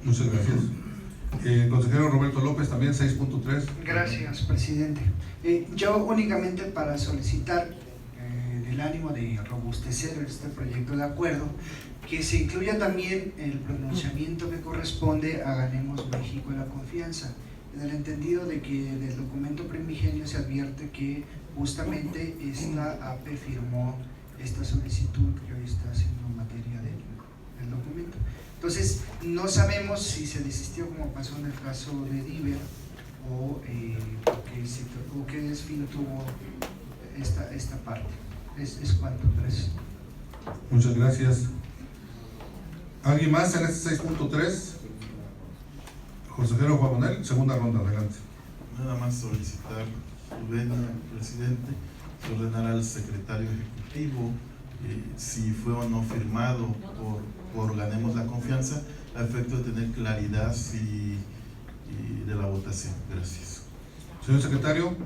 Muchas gracias. Consejero Roberto López, también 6.3. Gracias, presidente. Yo únicamente para solicitar el ánimo de robustecer este proyecto de acuerdo, que se incluya también el pronunciamiento que corresponde a Ganemos México y la Confianza, en el entendido de que del documento primigenio se advierte que justamente esta AP firmó esta solicitud que hoy está haciendo materia del documento. Entonces, no sabemos si se desistió, como pasó en el caso de Diver, o qué desfío tuvo esta parte. Es cuanto, gracias. Muchas gracias. ¿Alguien más en este 6.3? Consejero Juan Manuel, segunda ronda, adelante. Nada más solicitar su venia, presidente, se ordenará al secretario ejecutivo si fue o no firmado por Ganemos la Confianza, a efecto de tener claridad de la votación. Gracias. Señor secretario,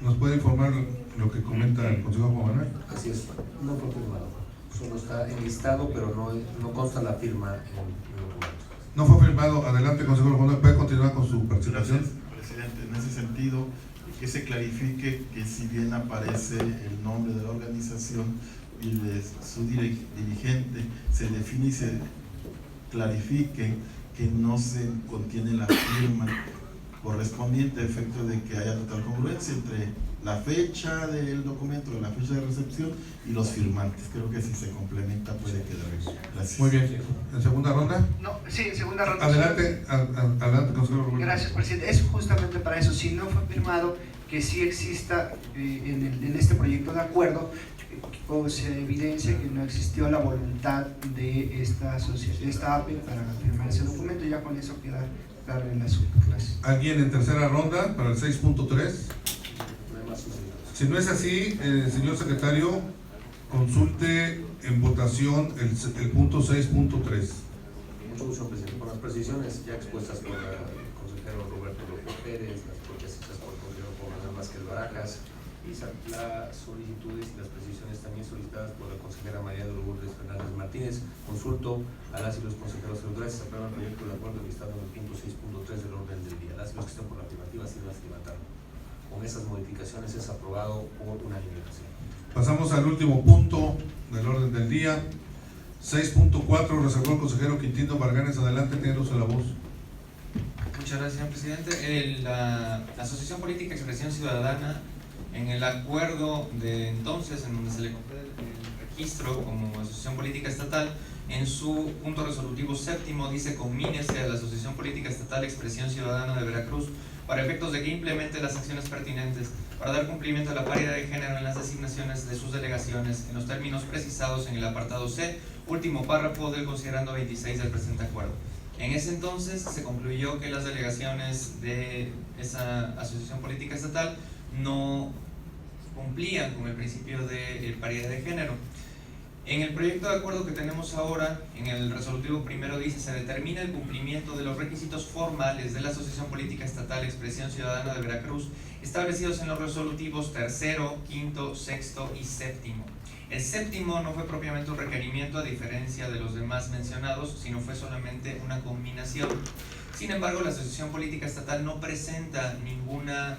¿nos puede informar lo que comenta el Consejo Juan Manuel? Así es, no fue firmado, solo está enlistado, pero no consta la firma en el documento. No fue firmado. Adelante, Consejo Juan Manuel, ¿puede continuar con su participación? Gracias, presidente. En ese sentido, que se clarifique que si bien aparece el nombre de la organización y de su dirigente, se define y se clarifique que no se contiene la firma correspondiente a efecto de que haya total congruencia entre la fecha del documento, la fecha de recepción y los firmantes. Creo que si se complementa puede quedar bien. Gracias. Muy bien. ¿En segunda ronda? No, sí, en segunda ronda. Adelante, adelante, consejero Roberto. Gracias, presidente. Es justamente para eso. Si no fue firmado, que sí exista en este proyecto de acuerdo, o se evidencia que no existió la voluntad de esta asociación, esta APE, para firmar ese documento, y ya con eso queda claro el asunto. Gracias. ¿Alguien en tercera ronda para el 6.3? Si no es así, señor secretario, consulte en votación el punto 6.3. Mucho gusto, presidente. Con las precisiones ya expuestas por el consejero Roberto López Pérez, las propias hechas por el consejero Juan Manuel Vázquez Barajas, y las solicitudes y las precisiones también solicitadas por la consejera María de Lourdes Fernández Martínez, consulto a las y los consejeros electorales. Se aprueba el proyecto de acuerdo listado en el punto 6.3 del orden del día. Las y los que estén por la afirmativa, sí las levantaron. Con esas modificaciones es aprobado por unanimidad. Pasamos al último punto del orden del día. 6.4, reservó el consejero Quintino Barganes. Adelante, tiene uso de la voz. Muchas gracias, señor presidente. La Asociación Política Expresión Ciudadana, en el acuerdo de entonces, en donde se le concede el registro como asociación política estatal, en su punto resolutivo séptimo dice: conmínese a la Asociación Política Estatal Expresión Ciudadana de Veracruz para efectos de que implemente las acciones pertinentes para dar cumplimiento a la paridad de género en las designaciones de sus delegaciones en los términos precisados en el apartado C, último párrafo del considerando 26 del presente acuerdo. En ese entonces se concluyó que las delegaciones de esa asociación política estatal no cumplían con el principio de paridad de género. En el proyecto de acuerdo que tenemos ahora, en el resolutivo primero dice: se determina el cumplimiento de los requisitos formales de la Asociación Política Estatal Expresión Ciudadana de Veracruz, establecidos en los resolutivos tercero, quinto, sexto y séptimo. El séptimo no fue propiamente un requerimiento, a diferencia de los demás mencionados, sino fue solamente una combinación. Sin embargo, la Asociación Política Estatal no presenta ninguna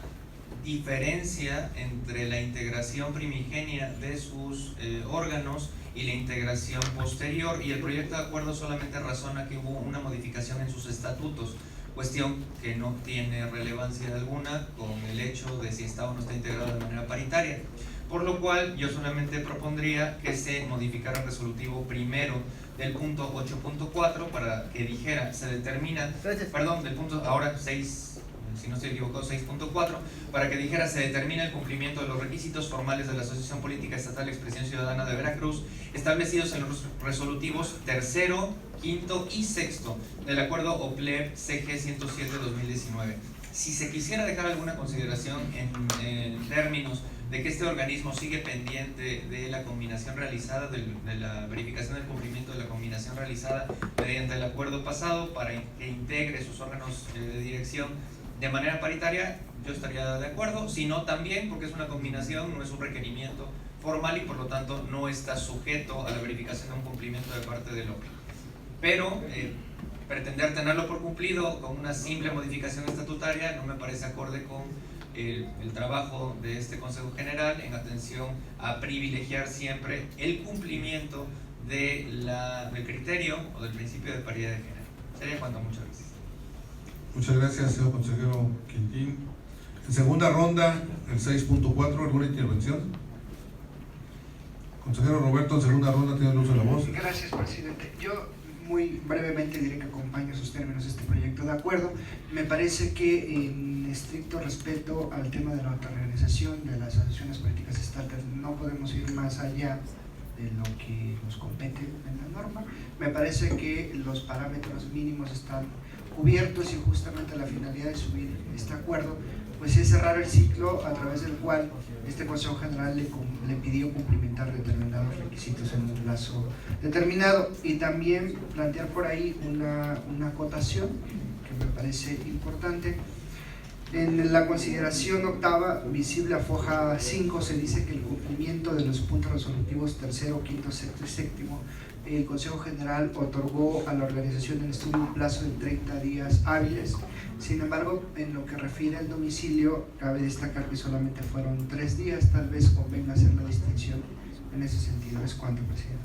diferencia entre la integración primigenia de sus órganos y la integración posterior, y el proyecto de acuerdo solamente razona que hubo una modificación en sus estatutos, cuestión que no tiene relevancia alguna con el hecho de si está o no está integrado de manera paritaria, por lo cual yo solamente propondría que se modificara el resolutivo primero del punto 8.4 para que dijera: se determina, perdón, del punto ahora 6, si no estoy equivocado, 6.4, para que dijera: se determina el cumplimiento de los requisitos formales de la Asociación Política Estatal Expresión Ciudadana de Veracruz, establecidos en los resolutivos tercero, quinto y sexto del acuerdo OPLEP CG 107-2019. Si se quisiera dejar alguna consideración en términos de que este organismo sigue pendiente de la combinación realizada, de la verificación del cumplimiento de la combinación realizada mediante el acuerdo pasado, para que integre sus órganos de dirección de manera paritaria, yo estaría de acuerdo. Si no, también, porque es una combinación, no es un requerimiento formal y por lo tanto no está sujeto a la verificación de un cumplimiento de parte del OPLEP. Pero pretender tenerlo por cumplido con una simple modificación estatutaria no me parece acorde con el trabajo de este Consejo General, en atención a privilegiar siempre el cumplimiento del criterio o del principio de paridad de género. Sería cuanto. Muchas gracias. Muchas gracias, señor consejero Quintín. En segunda ronda, el 6.4, ¿alguna intervención? Consejero Roberto, en segunda ronda tiene el uso de la voz. Gracias, presidente. Yo muy brevemente diré que acompaño sus términos este proyecto de acuerdo. Me parece que en estricto respeto al tema de la autorrealización de las asociaciones políticas estatales no podemos ir más allá de lo que nos compete en la norma. Me parece que los parámetros mínimos están cubiertos y justamente la finalidad de subir este acuerdo pues es cerrar el ciclo a través del cual este Consejo General le pidió cumplimentar determinados requisitos en un plazo determinado, y también plantear por ahí una acotación que me parece importante. En la consideración octava, visible a foja 5, se dice que el cumplimiento de los puntos resolutivos tercero, quinto, sexto y séptimo, el Consejo General otorgó a la organización del estudio un plazo de 30 días hábiles. Sin embargo, en lo que refiere al domicilio, cabe destacar que solamente fueron 3 días. Tal vez convenga hacer la distinción en ese sentido. Es cuanto, presidente.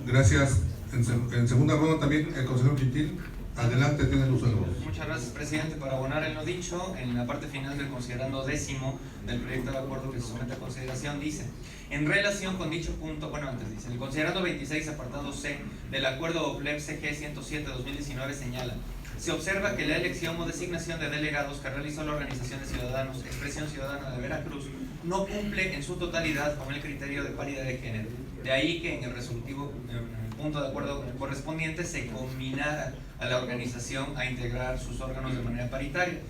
Gracias. En segunda ronda también el consejero Quintín. Adelante, tiene el uso de la voz. Muchas gracias, presidente. Para abonar en lo dicho, en la parte final del considerando 10º del proyecto de acuerdo que se somete a consideración, dice: en relación con dicho punto, bueno, antes dice, el considerando 26, apartado C del acuerdo OPLEP-CG 107-2019 señala: se observa que la elección o designación de delegados que realizó la Organización de Ciudadanos Expresión Ciudadana de Veracruz no cumple en su totalidad con el criterio de paridad de género. De ahí que en el resolutivo, en el punto de acuerdo correspondiente, se combinara a la organización a integrar sus órganos de manera paritaria.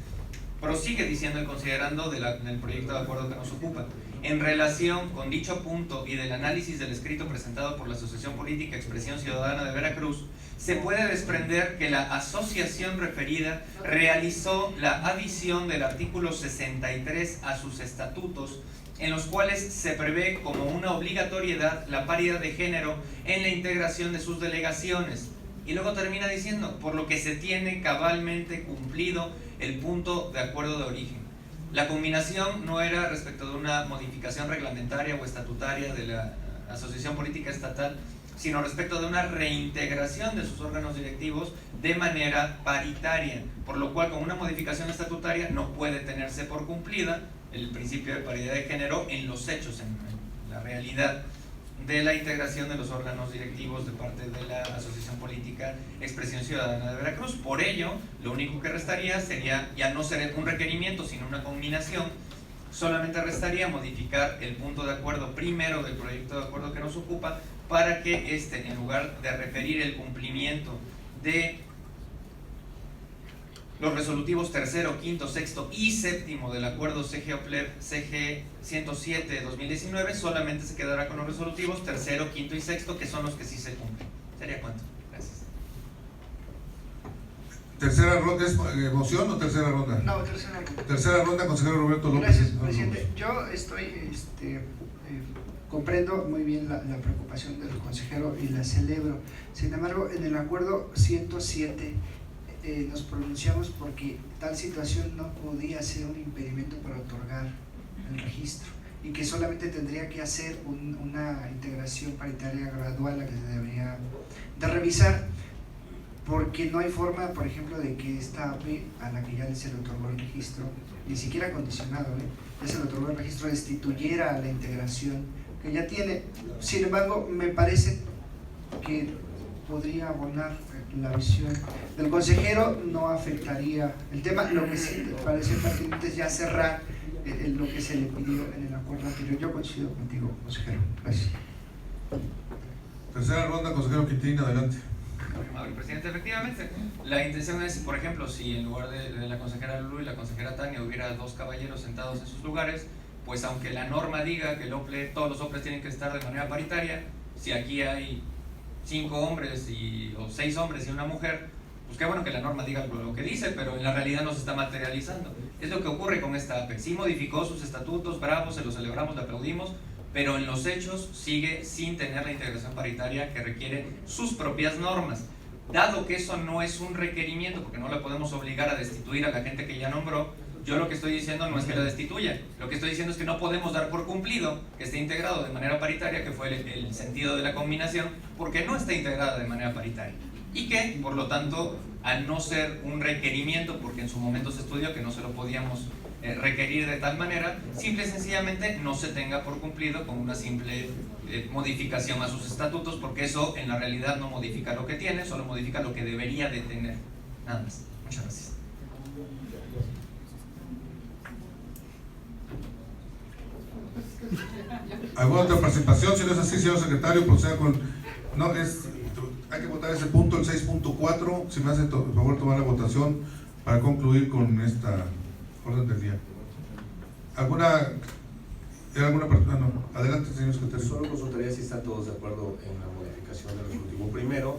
Prosigue diciendo el considerando del proyecto de acuerdo que nos ocupa: en relación con dicho punto y del análisis del escrito presentado por la Asociación Política Expresión Ciudadana de Veracruz, se puede desprender que la asociación referida realizó la adición del artículo 63 a sus estatutos, en los cuales se prevé como una obligatoriedad la paridad de género en la integración de sus delegaciones. Y luego termina diciendo: por lo que se tiene cabalmente cumplido el punto de acuerdo de origen. La combinación no era respecto de una modificación reglamentaria o estatutaria de la Asociación Política Estatal, sino respecto de una reintegración de sus órganos directivos de manera paritaria, por lo cual con una modificación estatutaria no puede tenerse por cumplida el principio de paridad de género en los hechos, en la realidad de la integración de los órganos directivos de parte de la Asociación Política Expresión Ciudadana de Veracruz. Por ello, lo único que restaría sería ya no ser un requerimiento, sino una combinación. Solamente restaría modificar el punto de acuerdo primero del proyecto de acuerdo que nos ocupa, para que en lugar de referir el cumplimiento de los resolutivos tercero, quinto, sexto y séptimo del acuerdo CG 107-2019, solamente se quedará con los resolutivos tercero, quinto y sexto, que son los que sí se cumplen. ¿Sería cuánto? Gracias. ¿Tercera ronda es moción o tercera ronda? No, tercera ronda. Tercera ronda, consejero Roberto López. Gracias, presidente. Yo estoy, comprendo muy bien la preocupación del consejero y la celebro. Sin embargo, en el acuerdo 107 nos pronunciamos porque tal situación no podía ser un impedimento para otorgar el registro, y que solamente tendría que hacer una integración paritaria gradual, la que se debería de revisar, porque no hay forma, por ejemplo, de que esta AP, a la que ya se le otorgó el registro, ni siquiera condicionado, ya se le otorgó el registro, destituyera a la integración que ya tiene. Sin embargo, me parece que podría abonar la visión del consejero, no afectaría el tema. Lo que sí me parece pertinente es ya cerrar lo que se le pidió en el acuerdo anterior. Yo coincido contigo, consejero. Gracias. Tercera ronda, consejero Quintín, adelante. Presidente, efectivamente, la intención es, por ejemplo, si en lugar de la consejera Lulu y la consejera Tania hubiera 2 caballeros sentados en sus lugares, pues aunque la norma diga que todos los OPLEs tienen que estar de manera paritaria, si aquí hay 5 hombres o 6 hombres y una mujer, pues qué bueno que la norma diga lo que dice, pero en la realidad no se está materializando. Es lo que ocurre con esta AP. Sí modificó sus estatutos, bravo, se lo celebramos, le aplaudimos, pero en los hechos sigue sin tener la integración paritaria que requiere sus propias normas. Dado que eso no es un requerimiento, porque no la podemos obligar a destituir a la gente que ya nombró, yo lo que estoy diciendo no es que la destituya, lo que estoy diciendo es que no podemos dar por cumplido que esté integrado de manera paritaria, que fue el sentido de la combinación, porque no está integrada de manera paritaria. Y que, por lo tanto, al no ser un requerimiento, porque en su momento se estudió que no se lo podíamos requerir de tal manera, simple y sencillamente no se tenga por cumplido con una simple modificación a sus estatutos, porque eso en la realidad no modifica lo que tiene, solo modifica lo que debería de tener. Nada más. Muchas gracias. ¿Alguna otra participación? Si no es así, señor secretario, proceda con... No, hay que votar ese punto, el 6.4. Si me hace el favor tomar la votación para concluir con orden del día. ¿Alguna persona? No. Adelante, señor secretario. Solo consultaría si están todos de acuerdo en la modificación del resolutivo primero,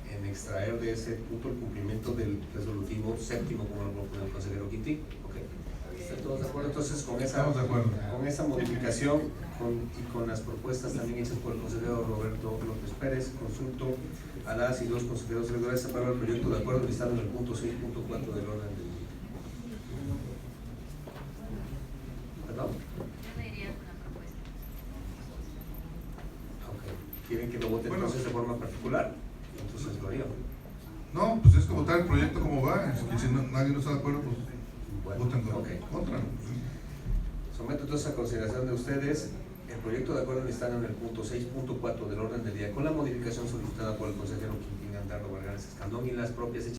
en extraer de ese punto el cumplimiento del resolutivo séptimo, como lo propone el consejero Quintín. Okay. ¿Están todos de acuerdo? Entonces, con esa modificación y con las propuestas también hechas por el consejero Roberto López Pérez, consulto a las y los consejeros electorales para el proyecto de acuerdo listado en el punto 6.4 del orden del día. ¿Perdón? Yo me iría con la propuesta. Okay. ¿Quieren que lo voten entonces de forma particular? Entonces lo haría. No, pues es que votar el proyecto como va, y si nadie no está de acuerdo, pues voten contra. Someto entonces a consideración de ustedes el proyecto de acuerdo listado en el punto 6.4 del orden del día con la modificación solicitada por el consejero Quintín Andardo Vargas Escandón y las propias hechas